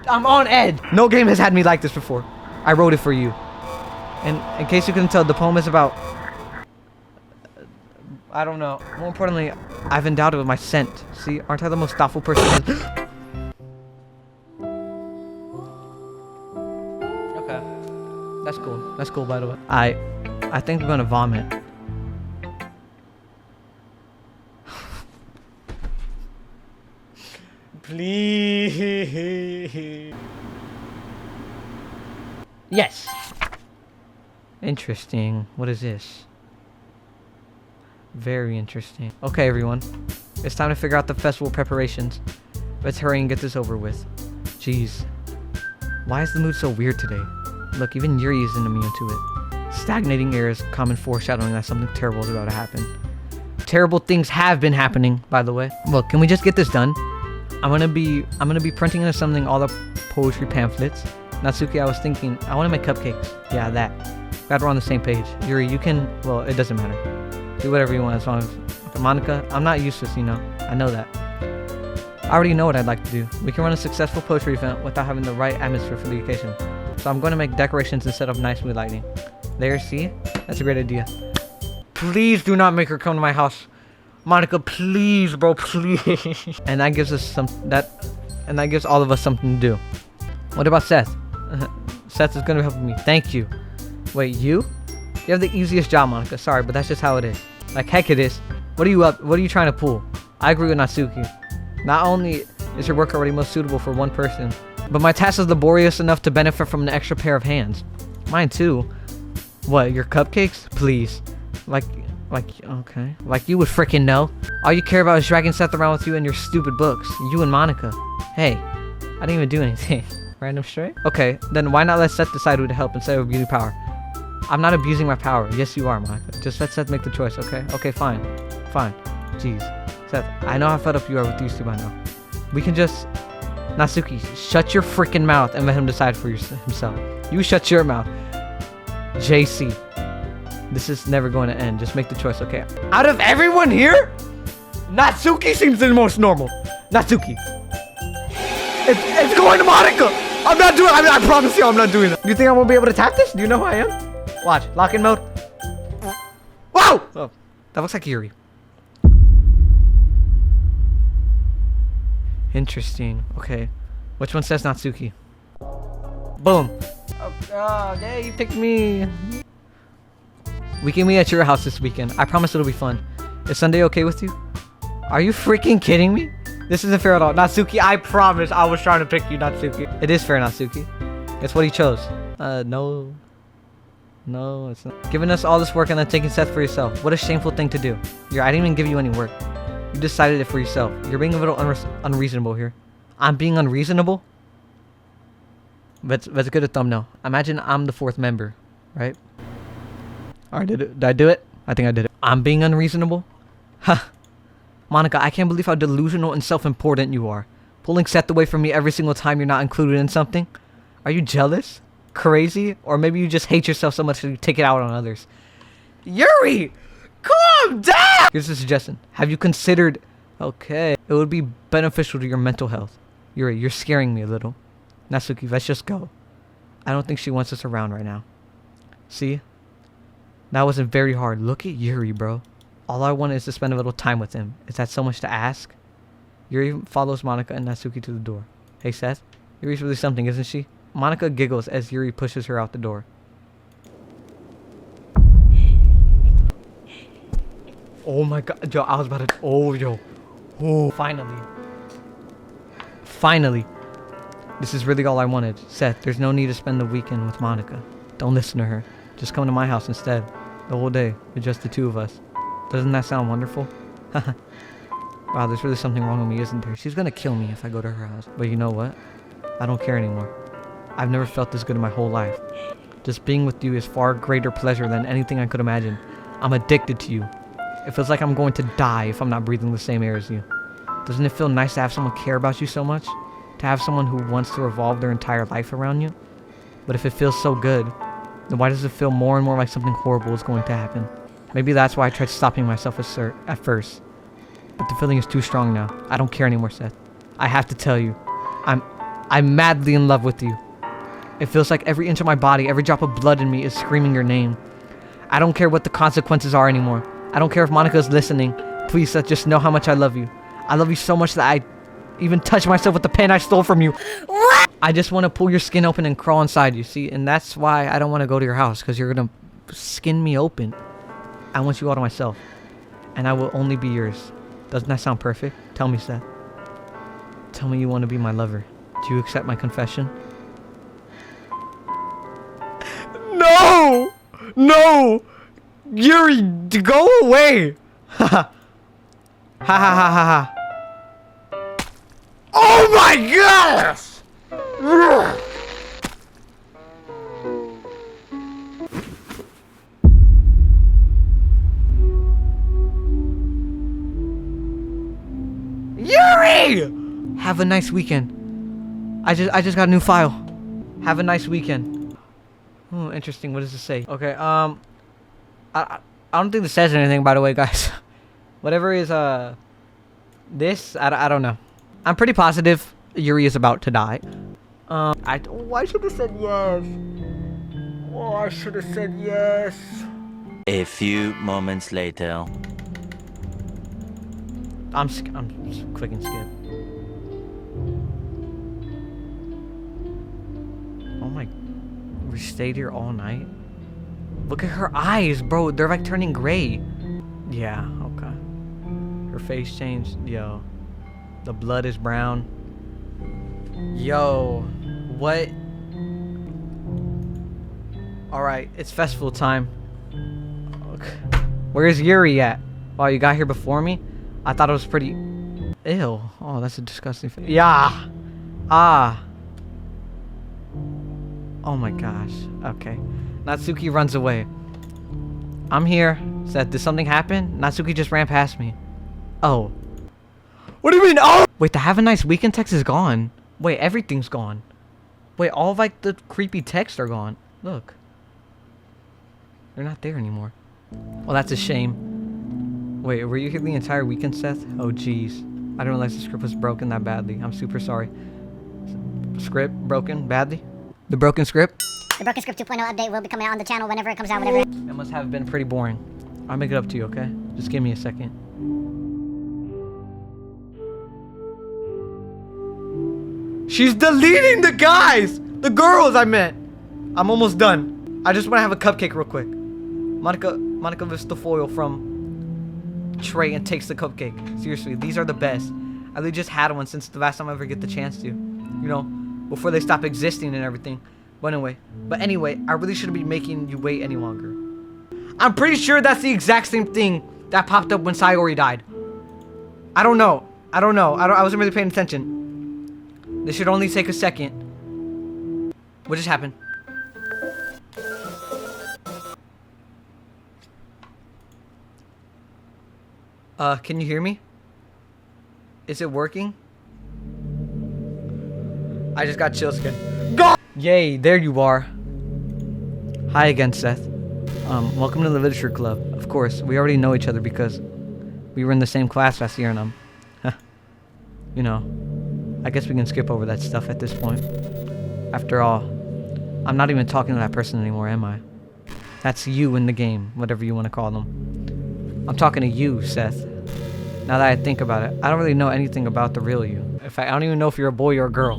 I'm on edge. No game has had me like this before. I wrote it for you. And in case you couldn't tell, the poem is about... I don't know. More importantly, I've endowed it with my scent. See, aren't I the most thoughtful person? Okay. That's cool. That's cool, by the way. I think I'm gonna vomit. Please. Yes. Interesting. What is this? Very interesting. Okay, everyone. It's time to figure out the festival preparations. Let's hurry and get this over with. Jeez. Why is the mood so weird today? Look, even Yuri isn't immune to it. Stagnating air is common foreshadowing that something terrible is about to happen. Terrible things have been happening, by the way. Look, can we just get this done? I'm gonna be printing into something all the poetry pamphlets. Natsuki, I was thinking, I want to make cupcakes. Yeah, that. Glad we're on the same page. Yuri, you can, well, it doesn't matter. Do whatever you want as long as... Okay, Monica, I'm not useless, you know. I know that. I already know what I'd like to do. We can run a successful poetry event without having the right atmosphere for the occasion. So I'm going to make decorations instead of nice mood lighting. There, see? That's a great idea. Please do not make her come to my house. Monica, please, bro, please. And that gives us and that gives all of us something to do. What about Seth? Seth is going to be helping me. Thank you. Wait, you? You have the easiest job, Monica. Sorry, but that's just how it is. Like, heck it is. What are you trying to pull? I agree with Natsuki. Not only is your work already most suitable for one person, but my task is laborious enough to benefit from an extra pair of hands. Mine too. What, your cupcakes? Please. Okay. Like you would frickin' know. All you care about is dragging Seth around with you and your stupid books. You and Monica. Hey, I didn't even do anything. Random stray? Okay, then why not let Seth decide who to help instead of abusing power? I'm not abusing my power. Yes, you are, Monica. Just let Seth make the choice, okay? Okay, fine. Fine. Jeez. Seth, I know how fed up you are with these two by now. We can just... Natsuki, shut your freaking mouth and let him decide for himself. You shut your mouth. JC. This is never going to end. Just make the choice, okay? Out of everyone here, Natsuki seems the most normal. Natsuki. It's going to Monica. I'm not doing I promise you I'm not doing that. Do you think I won't be able to tap this? Do you know who I am? Watch. Lock in mode. Whoa! Oh, that looks like Yuri. Interesting. Okay. Which one says Natsuki? Boom. Oh, yeah, you picked me. We can meet at your house this weekend. I promise it'll be fun. Is Sunday okay with you? Are you freaking kidding me? This isn't fair at all. Natsuki, I promise I was trying to pick you, Natsuki. It is fair, Natsuki. It's what he chose. No. No, it's not. Giving us all this work and then taking Seth for yourself. What a shameful thing to do. I didn't even give you any work. You decided it for yourself. You're being a little unreasonable here. I'm being unreasonable? Let's get a thumbnail. Imagine I'm the 4th member, right? Alright, did I do it? I think I did it. I'm being unreasonable? Ha! Monica, I can't believe how delusional and self-important you are. Pulling Seth away from me every single time you're not included in something? Are you jealous? Crazy? Or maybe you just hate yourself so much that you take it out on others? Yuri! Calm down! Here's a suggestion. Have you considered... Okay. It would be beneficial to your mental health. Yuri, you're scaring me a little. Natsuki, let's just go. I don't think she wants us around right now. See? That wasn't very hard. Look at Yuri, bro. All I want is to spend a little time with him. Is that so much to ask? Yuri follows Monica and Natsuki to the door. Hey, Seth. Yuri's really something, isn't she? Monica giggles as Yuri pushes her out the door. Oh my god. Yo, I was about to... Oh, yo. Oh. Finally. Finally. This is really all I wanted. Seth, there's no need to spend the weekend with Monica. Don't listen to her. Just come to my house instead. The whole day, with just the 2 of us. Doesn't that sound wonderful? Wow, there's really something wrong with me, isn't there? She's gonna kill me if I go to her house. But you know what? I don't care anymore. I've never felt this good in my whole life. Just being with you is far greater pleasure than anything I could imagine. I'm addicted to you. It feels like I'm going to die if I'm not breathing the same air as you. Doesn't it feel nice to have someone care about you so much? To have someone who wants to revolve their entire life around you? But if it feels so good, then why does it feel more and more like something horrible is going to happen? Maybe that's why I tried stopping myself at first. But the feeling is too strong now. I don't care anymore, Seth. I have to tell you, I'm madly in love with you. It feels like every inch of my body, every drop of blood in me is screaming your name. I don't care what the consequences are anymore. I don't care if Monica's listening. Please, Seth, just know how much I love you. I love you so much that I even touched myself with the pen I stole from you. What? I just want to pull your skin open and crawl inside you, see? And that's why I don't want to go to your house, because you're going to skin me open. I want you all to myself. And I will only be yours. Doesn't that sound perfect? Tell me, Seth. Tell me you want to be my lover. Do you accept my confession? No! No! Yuri, go away! Ha ha. Ha ha ha ha ha. Oh my gosh! Yuri! Have a nice weekend. I just got a new file. Have a nice weekend. Oh, interesting. What does it say? Okay, I don't think this says anything, by the way, guys. Whatever is, this, I don't know. I'm pretty positive Yuri is about to die. I should have said yes. Oh, I should have said yes. A few moments later. I'm quick and skip. Oh my, we stayed here all night? Look at her eyes, bro. They're like turning gray. Yeah, okay. Her face changed. Yo. The blood is brown. Yo. What? Alright, it's festival time. Okay. Where's Yuri at? Oh, you got here before me? I thought it was pretty... Ew. Oh, that's a disgusting face. Yeah. Ah. Oh my gosh. Okay. Natsuki runs away. I'm here. Seth, did something happen? Natsuki just ran past me. Oh. What do you mean? Oh! Wait, the have a nice weekend text is gone. Wait, everything's gone. Wait, all of like the creepy texts are gone. Look. They're not there anymore. Well, that's a shame. Wait, were you here the entire weekend, Seth? Oh, jeez. I didn't realize the script was broken that badly. I'm super sorry. Script broken badly? The broken script? The Broken Script 2.0 update will be coming out on the channel whenever it comes out, whenever. It must have been pretty boring. I'll make it up to you, okay? Just give me a second. She's deleting the guys! The girls, I meant! I'm almost done. I just want to have a cupcake real quick. Monica lifts the foil from tray and takes the cupcake. Seriously, these are the best. I really just had one since the last time I ever get the chance to. You know, before they stop existing and everything. But anyway, I really shouldn't be making you wait any longer. I'm pretty sure that's the exact same thing that popped up when Sayori died. I don't know. I wasn't really paying attention. This should only take a second. What just happened? Can you hear me? Is it working? I just got chills again. Go! Yay, there you are. Hi again, Seth. Welcome to the literature club. Of course, we already know each other because we were in the same class last year and you know, I guess we can skip over that stuff at this point. After all, I'm not even talking to that person anymore, am I? That's you in the game, whatever you want to call them. I'm talking to you, Seth. Now that I think about it, I don't really know anything about the real you. In fact, I don't even know if you're a boy or a girl.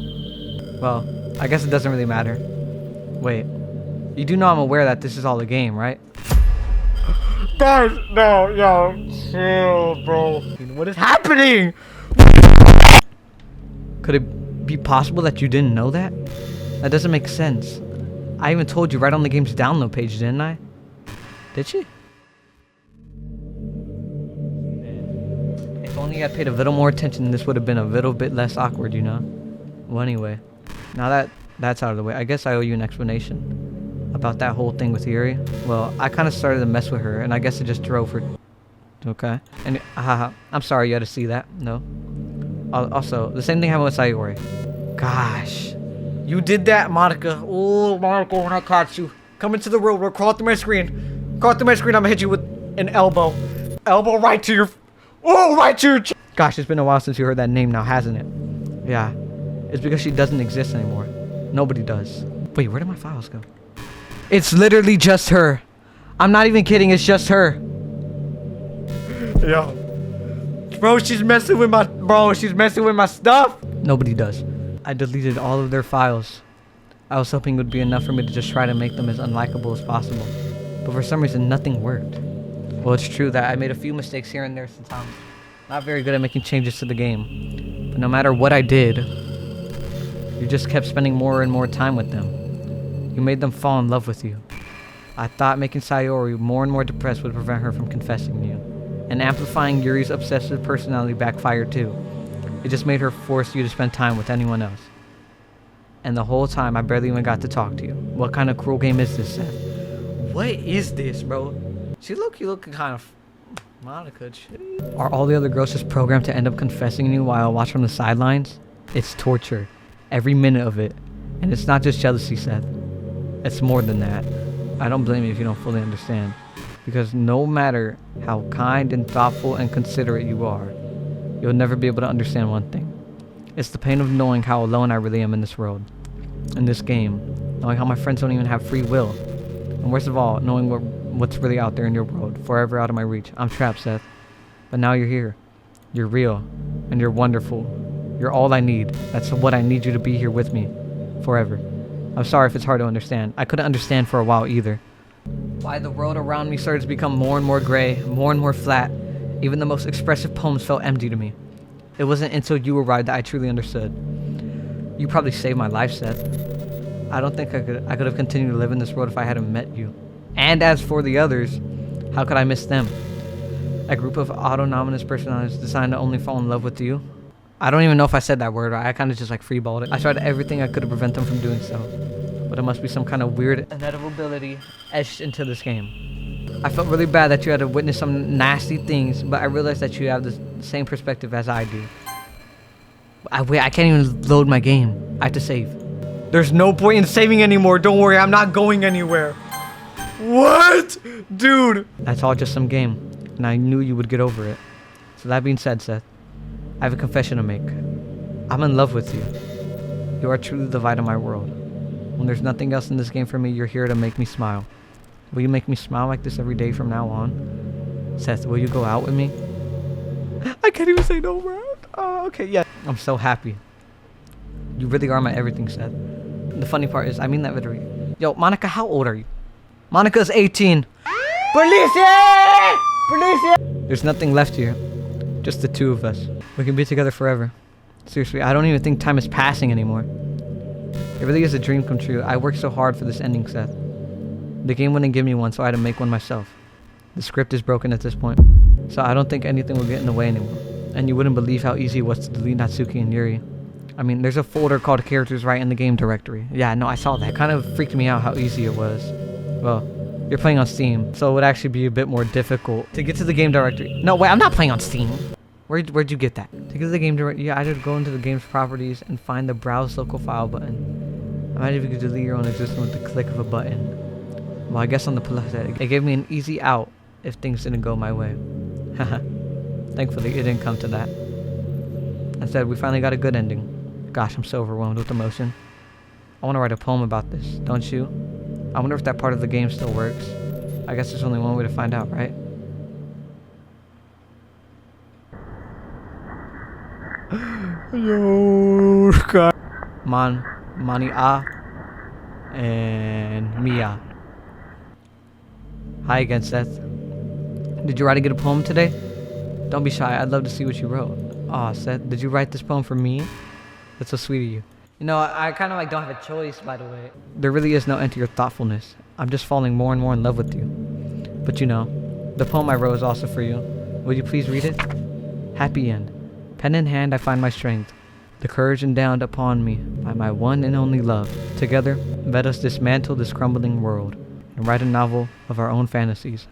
Well, I guess it doesn't really matter. Wait, you do know I'm aware that this is all a game, right? Guys, no, yo, chill, bro. What is happening? Could it be possible that you didn't know that? That doesn't make sense. I even told you right on the game's download page, didn't I? Did she? If only I paid a little more attention, this would have been a little bit less awkward, you know? Well, anyway, now that that's out of the way, I guess I owe you an explanation about that whole thing with Yuri. Well, I kind of started to mess with her, and I guess it just drove her. Okay. And I'm sorry you had to see that. No. Also, the same thing happened with Sayori. Gosh. You did that, Monica. Oh, Monica, when I caught you. Come into the room. Crawl through my screen. Crawl through my screen. I'm gonna hit you with an elbow. Elbow right to your... Oh, right to your... Gosh, it's been a while since you heard that name now, hasn't it? Yeah. It's because she doesn't exist anymore. Nobody does. Wait, where did my files go? It's literally just her. I'm not even kidding. It's just her. Yo. Bro, she's messing with my stuff. Nobody does. I deleted all of their files. I was hoping it would be enough for me to just try to make them as unlikable as possible. But for some reason, nothing worked. Well, it's true that I made a few mistakes here and there since I'm not very good at making changes to the game. But no matter what I did, you just kept spending more and more time with them. You made them fall in love with you. I thought making Sayori more and more depressed would prevent her from confessing to you. And amplifying Yuri's obsessive personality backfired too. It just made her force you to spend time with anyone else. And the whole time, I barely even got to talk to you. What kind of cruel game is this, Seth? What is this, bro? She looking kind of... Monica, shitty. Are all the other girls just programmed to end up confessing to you while I watch from the sidelines? It's torture. Every minute of it. And it's not just jealousy, Seth. It's more than that. I don't blame you if you don't fully understand. Because no matter how kind and thoughtful and considerate you are, you'll never be able to understand one thing. It's the pain of knowing how alone I really am in this world. In this game. Knowing how my friends don't even have free will. And worst of all, knowing what's really out there in your world. Forever out of my reach. I'm trapped, Seth. But now you're here. You're real. And you're wonderful. You're all I need. That's what I need you to be here with me. Forever. I'm sorry if it's hard to understand. I couldn't understand for a while either. Why the world around me started to become more and more gray, more and more flat. Even the most expressive poems felt empty to me. It wasn't until you arrived that I truly understood. You probably saved my life, Seth. I don't think I could have continued to live in this world if I hadn't met you. And as for the others, how could I miss them? A group of autonomous personalities designed to only fall in love with you. I don't even know if I said that word. I kind of just like freeballed it. I tried everything I could to prevent them from doing so. But it must be some kind of weird inevitability etched into this game. I felt really bad that you had to witness some nasty things, but I realized that you have the same perspective as I do. Wait, I can't even load my game. I have to save. There's no point in saving anymore. Don't worry, I'm not going anywhere. What? Dude. That's all just some game, and I knew you would get over it. So that being said, Seth, I have a confession to make. I'm in love with you. You are truly the light of my world. When there's nothing else in this game for me, you're here to make me smile. Will you make me smile like this every day from now on? Seth, will you go out with me? I can't even say no, bro. Okay, yeah. I'm so happy. You really are my everything, Seth. The funny part is, I mean that literally. Yo, Monica, how old are you? Monica's 18. Police! Police! There's nothing left here. Just the two of us. We can be together forever. Seriously, I don't even think time is passing anymore. It really is a dream come true. I worked so hard for this ending, Seth. The game wouldn't give me one, so I had to make one myself. The script is broken at this point, so I don't think anything will get in the way anymore. And you wouldn't believe how easy it was to delete Natsuki and Yuri. I mean, there's a folder called characters right in the game directory. Yeah, no, I saw that. It kind of freaked me out how easy it was. Well, you're playing on Steam, so it would actually be a bit more difficult to get to the game directory. No, wait, I'm not playing on Steam. Where'd you get that? To get to the game directory, yeah, I just go into the game's properties and find the browse local file button. Imagine if you could delete your own existence with the click of a button. Well, I guess on the plus side, it gave me an easy out if things didn't go my way. Haha. Thankfully, it didn't come to that. Instead, we finally got a good ending. Gosh, I'm so overwhelmed with emotion. I want to write a poem about this, don't you? I wonder if that part of the game still works. I guess there's only one way to find out, right? Yo, God. Mani and Mia. Hi again, Seth. Did you write a good poem today? Don't be shy. I'd love to see what you wrote. Aw, Seth, did you write this poem for me? That's so sweet of you. You know, I kind of like don't have a choice, by the way. There really is no end to your thoughtfulness. I'm just falling more and more in love with you. But you know, the poem I wrote is also for you. Will you please read it? Happy end. Pen in hand, I find my strength. The courage endowed upon me by my one and only love. Together, let us dismantle this crumbling world and write a novel of our own fantasies.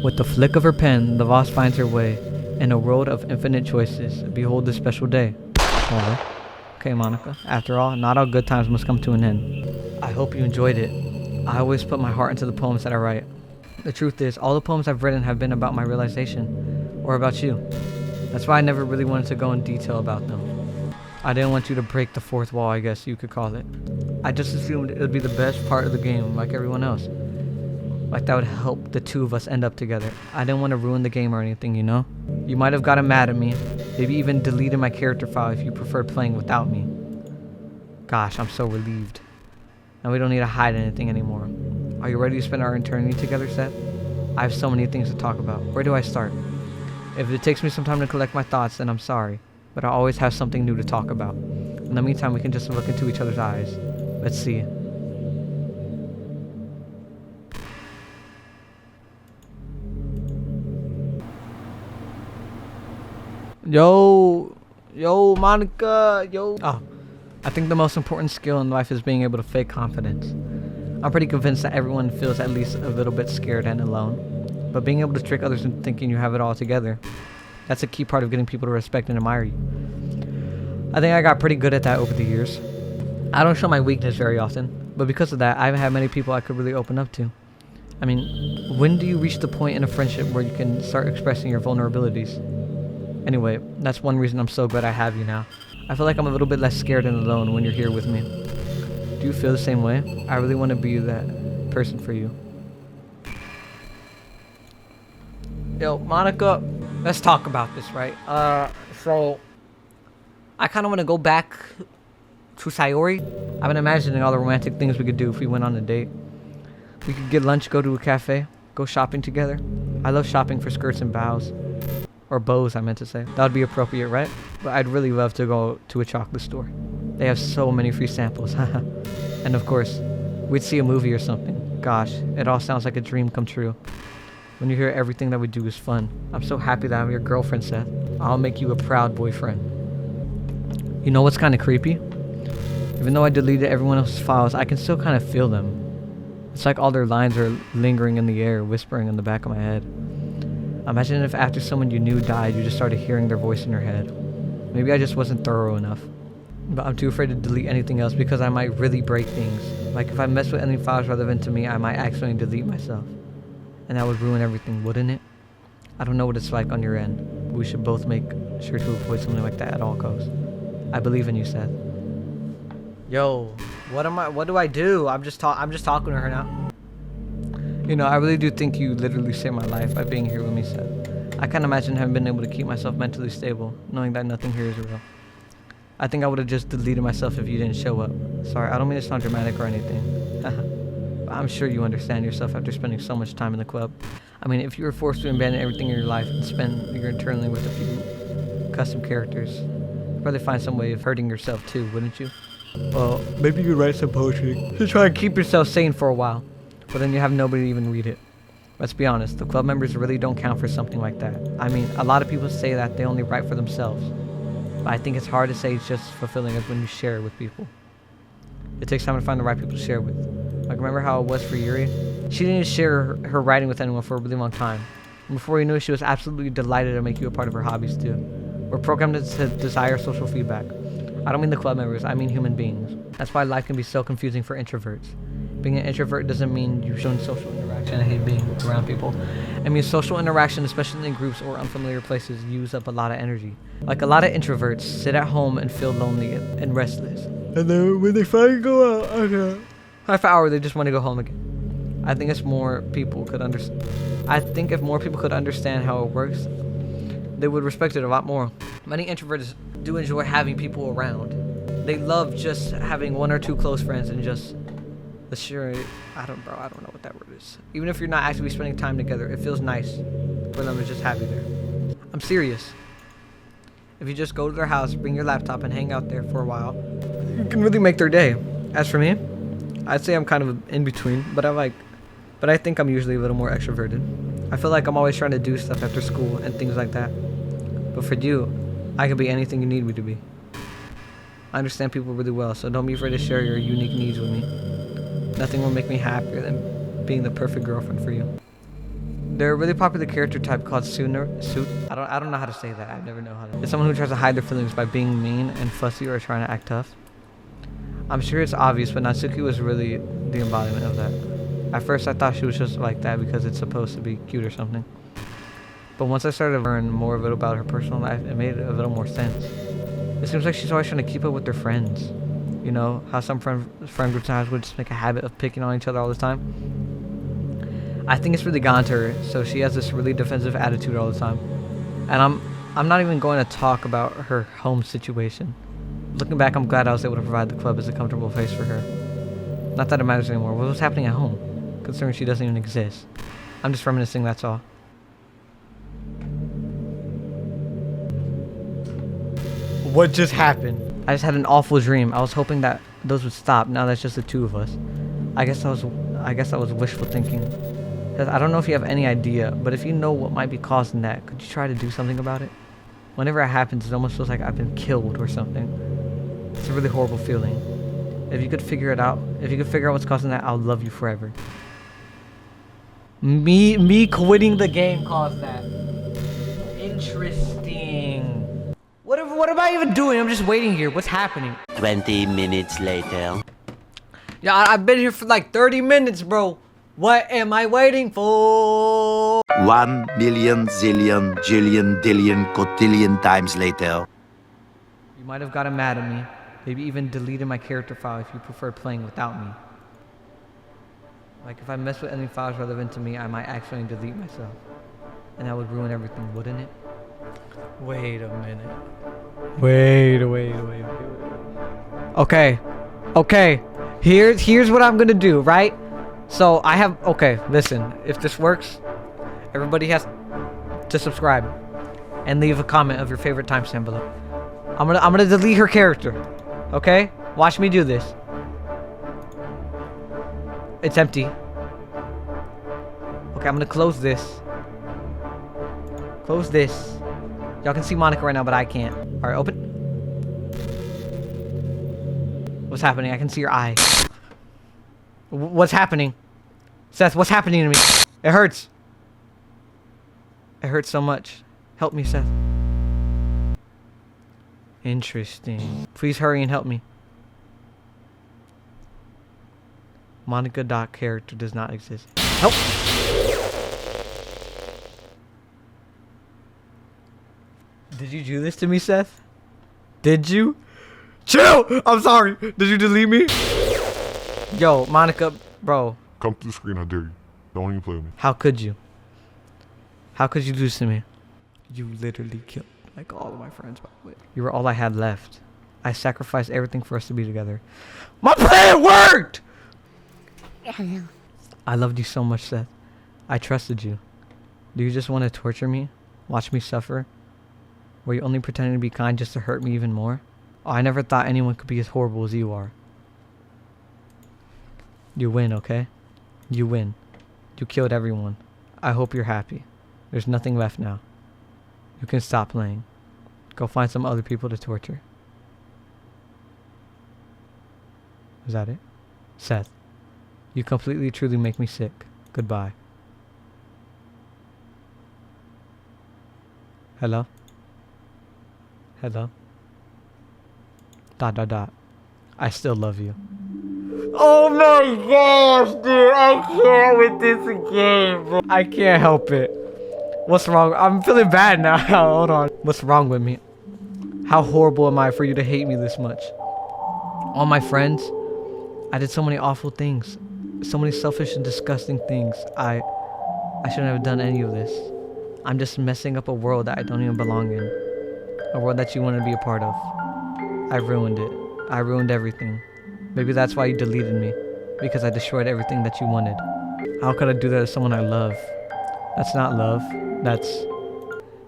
With the flick of her pen, the Voss finds her way. In a world of infinite choices, behold this special day. Oh, okay, Monica. After all, not all good times must come to an end. I hope you enjoyed it. I always put my heart into the poems that I write. The truth is, all the poems I've written have been about my realization, or about you. That's why I never really wanted to go in detail about them. I didn't want you to break the fourth wall, I guess you could call it. I just assumed it would be the best part of the game, like everyone else. Like that would help the two of us end up together. I didn't want to ruin the game or anything, you know? You might have gotten mad at me, maybe even deleted my character file if you preferred playing without me. Gosh, I'm so relieved. Now we don't need to hide anything anymore. Are you ready to spend our eternity together, Seth? I have so many things to talk about. Where do I start? If it takes me some time to collect my thoughts, then I'm sorry. But I always have something new to talk about. In the meantime, we can just look into each other's eyes. Let's see. Yo, Monica, yo. Oh, I think the most important skill in life is being able to fake confidence. I'm pretty convinced that everyone feels at least a little bit scared and alone. But being able to trick others into thinking you have it all together, that's a key part of getting people to respect and admire you. I think I got pretty good at that over the years. I don't show my weakness very often, but because of that, I haven't had many people I could really open up to. I mean, when do you reach the point in a friendship where you can start expressing your vulnerabilities? Anyway, that's one reason I'm so glad I have you now. I feel like I'm a little bit less scared and alone when you're here with me. Do you feel the same way? I really want to be that person for you. Yo, Monica, let's talk about this, right? So I kind of want to go back to Sayori. I've been imagining all the romantic things we could do if we went on a date. We could get lunch, go to a cafe, go shopping together. I love shopping for skirts and bows. Or bows, I meant to say. That would be appropriate, right? But I'd really love to go to a chocolate store. They have so many free samples. And of course, we'd see a movie or something. Gosh, it all sounds like a dream come true. When you hear everything that we do is fun. I'm so happy that I'm your girlfriend, Seth. I'll make you a proud boyfriend. You know what's kind of creepy? Even though I deleted everyone else's files, I can still kind of feel them. It's like all their lines are lingering in the air, whispering in the back of my head. Imagine if after someone you knew died, you just started hearing their voice in your head. Maybe I just wasn't thorough enough. But I'm too afraid to delete anything else because I might really break things. Like if I mess with any files relevant to me, I might accidentally delete myself. And that would ruin everything, wouldn't it? I don't know what it's like on your end, but we should both make sure to avoid something like that at all costs. I believe in you, Seth. Yo, what do I do? I'm just talking to her now. You know, I really do think you literally saved my life by being here with me, Seth. I can't imagine having been able to keep myself mentally stable, knowing that nothing here is real. I think I would have just deleted myself if you didn't show up. Sorry, I don't mean to sound dramatic or anything. But I'm sure you understand yourself after spending so much time in the club. I mean, if you were forced to abandon everything in your life and spend your eternity with a few custom characters, you'd probably find some way of hurting yourself too, wouldn't you? Well, maybe you write some poetry to try and keep yourself sane for a while, but then you have nobody to even read it. Let's be honest, the club members really don't count for something like that. I mean, a lot of people say that they only write for themselves, but I think it's hard to say it's just fulfilling as when you share it with people. It takes time to find the right people to share with. Like, remember how it was for Yuri? She didn't share her writing with anyone for a really long time. And before you knew it, she was absolutely delighted to make you a part of her hobbies too. We're programmed to desire social feedback. I don't mean the club members, I mean human beings. That's why life can be so confusing for introverts. Being an introvert doesn't mean you're showing social interaction. I hate being around people. I mean, social interaction, especially in groups or unfamiliar places, use up a lot of energy. Like, a lot of introverts sit at home and feel lonely and restless. And then when they finally go out, okay, half hour, they just want to go home again. I think if more people could understand how it works, they would respect it a lot more. Many introverts do enjoy having people around. They love just having one or two close friends and just the sheer, I don't know what that word is. Even if you're not actually spending time together, it feels nice for them to just have you there. I'm serious. If you just go to their house, bring your laptop, and hang out there for a while, you can really make their day. As for me, I'd say I'm kind of in between, but I think I'm usually a little more extroverted. I feel like I'm always trying to do stuff after school and things like that. But for you, I could be anything you need me to be. I understand people really well, so don't be afraid to share your unique needs with me. Nothing will make me happier than being the perfect girlfriend for you. They're a really popular character type called Suit. I don't know how to say that. I never know how to. It's someone who tries to hide their feelings by being mean and fussy or trying to act tough. I'm sure it's obvious, but Natsuki was really the embodiment of that. At first, I thought she was just like that because it's supposed to be cute or something. But once I started to learn more of it about her personal life, it made a little more sense. It seems like she's always trying to keep up with her friends. You know, how some friend groups would just make a habit of picking on each other all the time. I think it's really gone to her, so she has this really defensive attitude all the time. And I'm not even going to talk about her home situation. Looking back, I'm glad I was able to provide the club as a comfortable place for her. Not that it matters anymore. What was happening at home? Considering she doesn't even exist. I'm just reminiscing, that's all. What just happened? I just had an awful dream. I was hoping that those would stop. Now that's just the two of us. I guess that was wishful thinking. I don't know if you have any idea, but if you know what might be causing that, could you try to do something about it? Whenever it happens, it almost feels like I've been killed or something. It's a really horrible feeling. If you could figure out what's causing that, I'll love you forever. Me quitting the game caused that. Interesting. What am I even doing? I'm just waiting here. What's happening? 20 minutes later. Yeah, I've been here for like 30 minutes, bro. What am I waiting for? 1 million zillion jillion dillion cotillion times later. You might have gotten mad at me. Maybe even deleted my character file if you prefer playing without me. Like, if I mess with any files relevant to me, I might actually delete myself. And that would ruin everything, wouldn't it? Wait a minute. Wait. Okay. Here's what I'm gonna do, right? So listen, if this works, everybody has to subscribe and leave a comment of your favorite timestamp below. I'm gonna delete her character. Okay? Watch me do this. It's empty. Okay, I'm gonna close this. Close this. Y'all can see Monica right now, but I can't. Alright, open. What's happening? I can see your eye. What's happening? Seth, what's happening to me? It hurts. It hurts so much. Help me, Seth. Interesting. Please hurry and help me. Monica Doc character does not exist. Help! Did you do this to me, Seth? Did you? Chill! I'm sorry. Did you delete me? Yo, Monica, bro. Come to the screen, I dare you. Don't even play with me. How could you? How could you do this to me? You literally killed like all of my friends, by the way. You were all I had left. I sacrificed everything for us to be together. My plan worked! I loved you so much, Seth. I trusted you. Do you just want to torture me? Watch me suffer? Were you only pretending to be kind just to hurt me even more? Oh, I never thought anyone could be as horrible as you are. You win, okay? You win. You killed everyone. I hope you're happy. There's nothing left now. You can stop playing. Go find some other people to torture. Is that it? Seth, you completely truly make me sick. Goodbye. Hello? Hello? ... I still love you. Oh my gosh, dude. I can't with this again, bro. I can't help it. What's wrong? I'm feeling bad now. Hold on. What's wrong with me? How horrible am I for you to hate me this much? All my friends, I did so many awful things. So many selfish and disgusting things. I shouldn't have done any of this. I'm just messing up a world that I don't even belong in. A world that you want to be a part of. I ruined it. I ruined everything. Maybe that's why you deleted me. Because I destroyed everything that you wanted. How could I do that to someone I love? That's not love.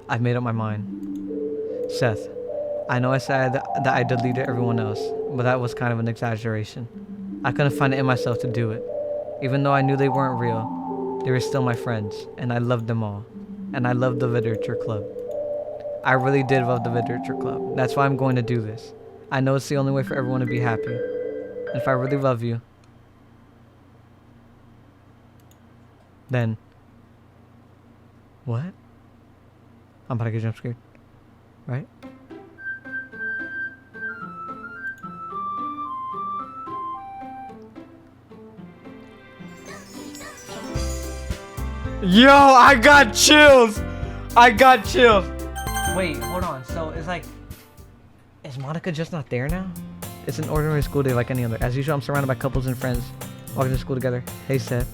I've made up my mind. Seth, I know I said that I deleted everyone else, but that was kind of an exaggeration. I couldn't find it in myself to do it. Even though I knew they weren't real, they were still my friends, and I loved them all. And I loved the literature club. I really did love the literature club. That's why I'm going to do this. I know it's the only way for everyone to be happy. And if I really love you, then... What? I'm about to get jump scared. Right? Yo, I got chills. I got chills. Wait, hold on. So it's like... Is Monica just not there now? It's an ordinary school day like any other. As usual, I'm surrounded by couples and friends walking to school together. Hey, Seth.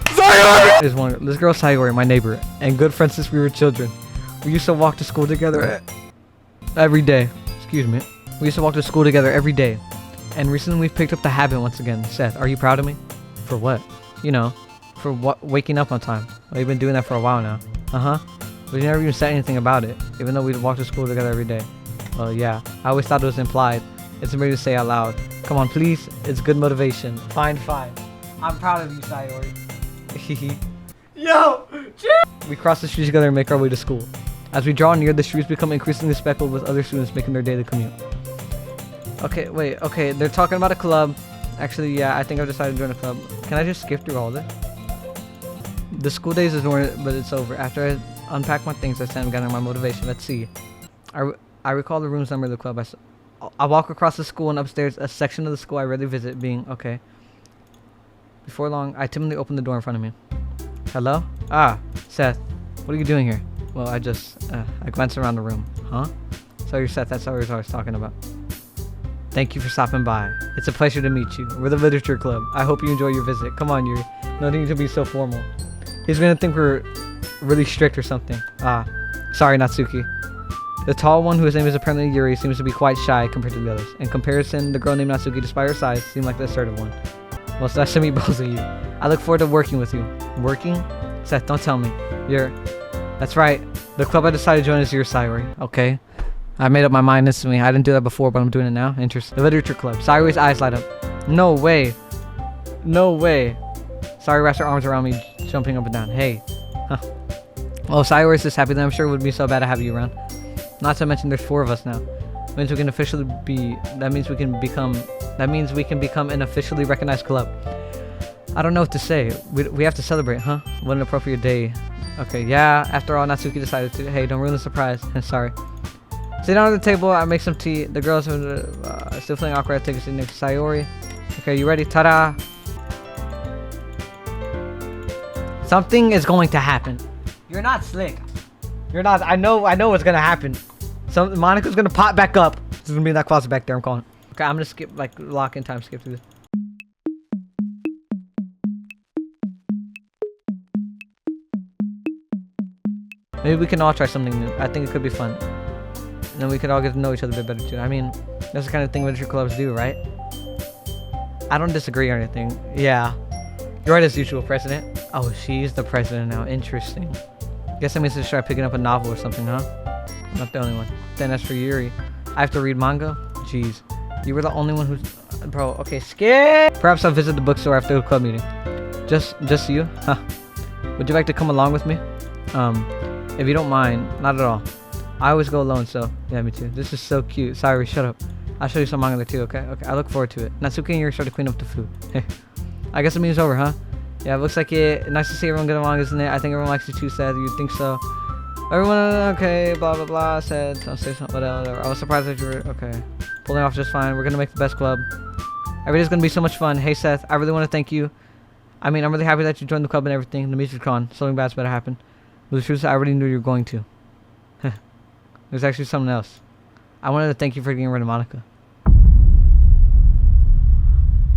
Sayori! This girl Sayori, my neighbor, and good friends since we were children. We used to walk to school together every day. Excuse me. We used to walk to school together every day. And recently we've picked up the habit once again. Seth, are you proud of me? For what? You know, for waking up on time. Well, you've been doing that for a while now. Uh-huh. But you never even said anything about it, even though we'd walk to school together every day. Well, yeah. I always thought it was implied. It's somebody to say out loud. Come on, please. It's good motivation. Fine, fine. I'm proud of you, Sayori. Yo, we cross the streets together and make our way to school. As we draw near, the streets become increasingly speckled with other students making their daily commute. Okay, wait, okay, they're talking about a club. Actually, yeah, I think I've decided to join a club. Can I just skip through all this? The school days is over, but it's over. After I unpack my things, I stand gathering my motivation. Let's see. I recall the room's number of the club. I walk across the school and upstairs, a section of the school I rarely visit, being okay. Before long, I timidly open the door in front of me. Hello? Ah, Seth. What are you doing here? Well, I glance around the room. Huh? So you're Seth, that's what I was talking about. Thank you for stopping by. It's a pleasure to meet you. We're the literature club. I hope you enjoy your visit. Come on, Yuri. No need to be so formal. He's gonna think we're really strict or something. Ah, sorry, Natsuki. The tall one, whose name is apparently Yuri, seems to be quite shy compared to the others. In comparison, the girl named Natsuki, despite her size, seemed like the assertive one. Well, it's nice to meet both of you. I look forward to working with you. Working? Seth, don't tell me. That's right. The club I decided to join is your Sayori. Okay. I made up my mind instantly. I didn't do that before, but I'm doing it now. Interesting. The literature club. Sayori's eyes light up. No way. No way. Sayori wraps her arms around me, jumping up and down. Hey. Huh. Well, Sayori's just happy, then I'm sure it would be so bad to have you around. Not to mention there's 4 of us now. That means we can officially become an officially recognized club. I don't know what to say. We have to celebrate, huh? What an appropriate day. Okay, yeah, after all, Natsuki decided to. Hey, don't ruin the surprise. Sorry. Sit down at the table, I make some tea. The girls are still feeling awkward. I take a seat next to Sayori. Okay, you ready? Ta-da! Something is going to happen. You're not slick. You're not. I know what's gonna happen. Monica's gonna pop back up. She's gonna be in that closet back there. I'm calling. Okay, I'm gonna skip, like, lock in time, skip through this. Maybe we can all try something new. I think it could be fun. And then we could all get to know each other a bit better too. I mean, that's the kind of thing literature clubs do, right? I don't disagree or anything. Yeah. You're right as usual, President. Oh, she's the president now. Interesting. Guess that means to try picking up a novel or something, huh? I'm not the only one. Then as for Yuri, I have to read manga? Jeez. You were the only one who's... Bro, okay, skip! Perhaps I'll visit the bookstore after the club meeting. Just you? Huh. Would you like to come along with me? If you don't mind. Not at all. I always go alone, so... Yeah, me too. This is so cute. Sorry, shut up. I'll show you some manga there too, okay? Okay, I look forward to it. Natsuki and Yuri started cleaning up the food. I guess the meeting's over, huh? Yeah, it looks like it. Nice to see everyone get along, isn't it? I think everyone likes you too, Seth. You think so? Everyone, okay, blah, blah, blah, said. I'll say something, whatever. I was surprised that you were, okay. Pulling off just fine. We're gonna make the best club. Every day's gonna be so much fun. Hey, Seth, I really want to thank you. I mean, I'm really happy that you joined the club and everything. The music's gone. Something bad's better happen. But the truth is, I already knew you were going to. There's actually something else. I wanted to thank you for getting rid of Monica.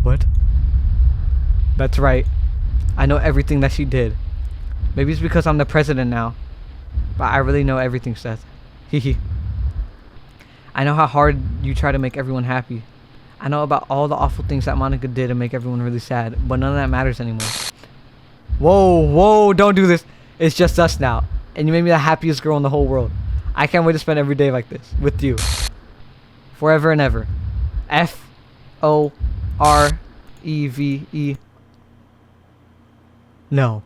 What? That's right. I know everything that she did. Maybe it's because I'm the president now. But I really know everything, Seth. Hehe. I know how hard you try to make everyone happy. I know about all the awful things that Monica did to make everyone really sad. But none of that matters anymore. Whoa, don't do this. It's just us now. And you made me the happiest girl in the whole world. I can't wait to spend every day like this. With you. Forever and ever. F-O-R-E-V-E. No.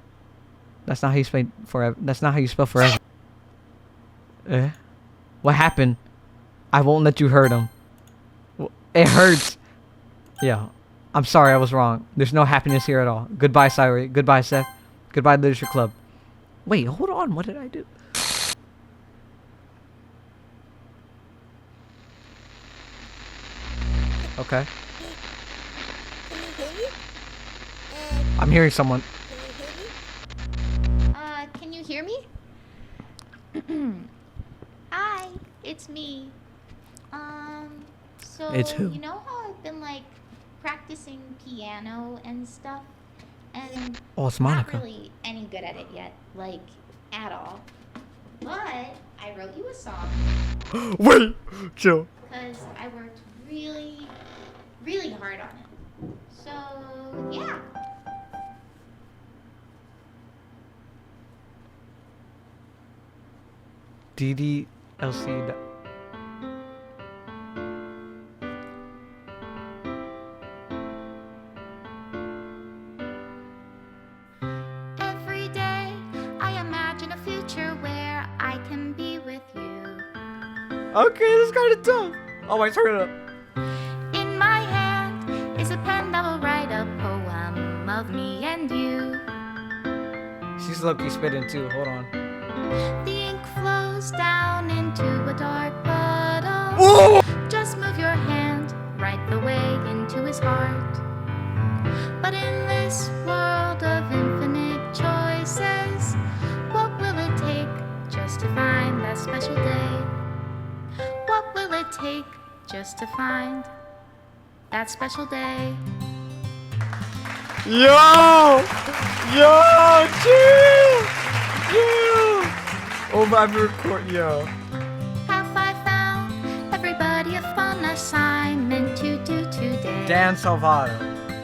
That's not how you spell forever. That's not how you spell forever. What happened? I won't let you hurt him. It hurts. Yeah. I'm sorry, I was wrong. There's no happiness here at all. Goodbye, Cyrus. Goodbye, Seth. Goodbye, Literature Club. Wait, hold on. What did I do? Okay. I'm hearing someone. Can you hear me? Hi, it's me. So It's who? you know how I've been like practicing piano and stuff, and Oh, it's Monica. not really any good at it yet, like at all. But I wrote you a song Wait, chill. because I worked really, really hard on it. So yeah. DDLC. Every day I imagine a future where I can be with you. Okay, this is kind of tough. Oh, wait, turn it up. In my hand is a pen that will write a poem of me and you. She's low-key spitting too. Hold on. The ink flows down into a dark puddle. Whoa! Just move your hand right the way into his heart. But in this world of infinite choices, what will it take just to find that special day? What will it take just to find that special day? Yo, chill. Oh, my record, yo. Have I found everybody a fun assignment to do today? Dan Salvato.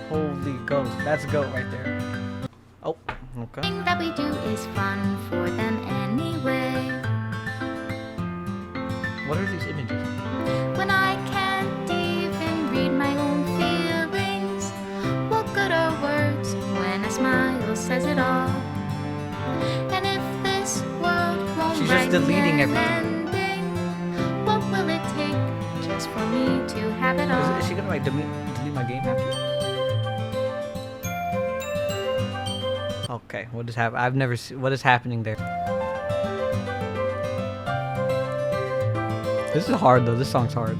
Holy ghost. That's a goat right there. Oh, okay. Thing that we do is fun for them anyway. What are these images? When I can't even read my own feelings, what good are words when a smile says it all? And if this world won't She's just write deleting an everything. ending, what will it take just for me to have it all? Is she gonna like delete my game after? Okay, what is happening? I've never seen. What is happening there? This is hard though. This song's hard.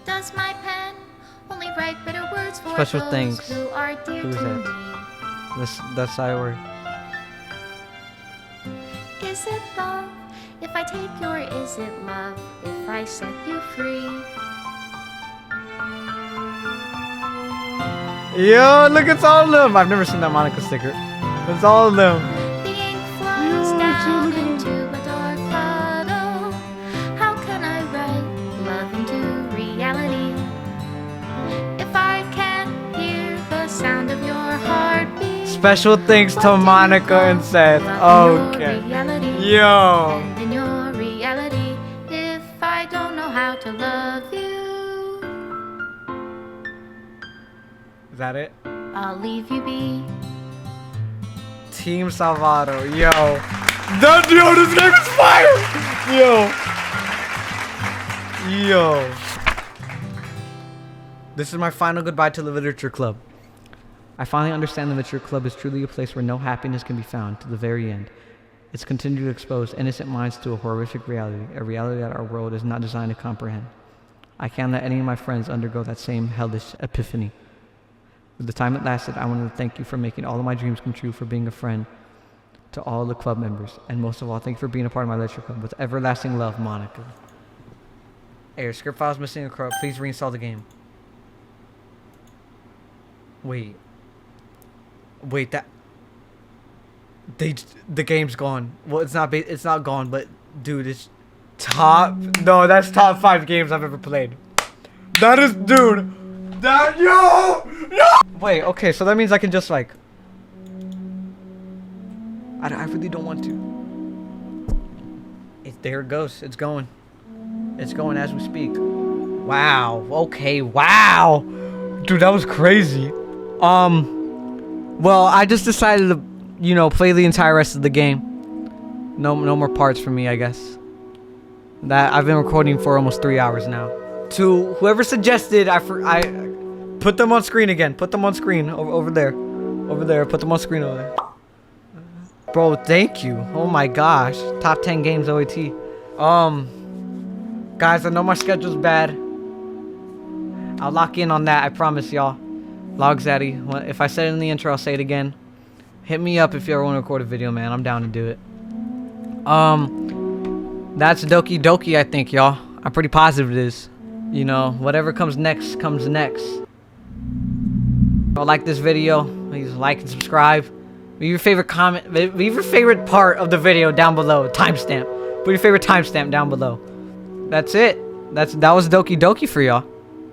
Does my pen only write bitter words for Special those thanks. who are dear Who's to that? me? That's I word. Is it love if I take you, or is it love if I set you free? Yo, look, it's all of them. I've never seen that Monica sticker. It's all of them. The ink flows down into a dark puddle. How can I write love into reality if I can't hear the sound of your heart Special thanks to Monica and Seth. Okay. Yo. And in your reality, if I don't know how to love you, Is that it? I'll leave you be. Team Salvado. Yo. Yo, this game is fire. Yo. This is my final goodbye to the Literature Club. I finally understand the Literature Club is truly a place where no happiness can be found to the very end. It's continued to expose innocent minds to a horrific reality, a reality that our world is not designed to comprehend. I can't let any of my friends undergo that same hellish epiphany. For the time it lasted, I wanted to thank you for making all of my dreams come true, for being a friend to all the club members, and most of all, thank you for being a part of my Literature Club. With everlasting love, Monica. Hey, your script file's missing a code. Please reinstall the game. Wait, that the game's gone. Well, it's not gone, but dude, it's top. No, that's top 5 games I've ever played. That is, dude. That yo. Wait, okay, so that means I can just like. I really don't want to. There it goes. It's going. It's going as we speak. Wow. Okay. Wow. Dude, that was crazy. Well, I just decided to, play the entire rest of the game. No more parts for me, I guess. That I've been recording for almost 3 hours now. To whoever suggested, I put them on screen again. Put them on screen over there. Over there. Put them on screen over there. Bro, thank you. Oh my gosh. Top 10 games OAT. Guys, I know my schedule's bad. I'll lock in on that, I promise y'all. Logzaddy. If I said it in the intro, I'll say it again. Hit me up if you ever want to record a video, man. I'm down to do it. That's Doki Doki, I think, y'all. I'm pretty positive it is. Whatever comes next, comes next. If you like this video, please like and subscribe. Leave your favorite comment. Leave your favorite part of the video down below. Timestamp. Put your favorite timestamp down below. That's it. That was Doki Doki for y'all.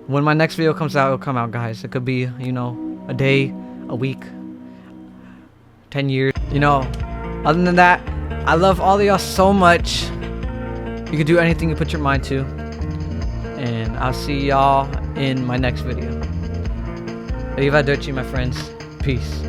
When my next video comes out, it'll come out, guys. It could be, a day, a week, 10 years. Other than that, I love all of y'all so much. You can do anything you put your mind to. And I'll see y'all in my next video. Arrivederci, my friends. Peace.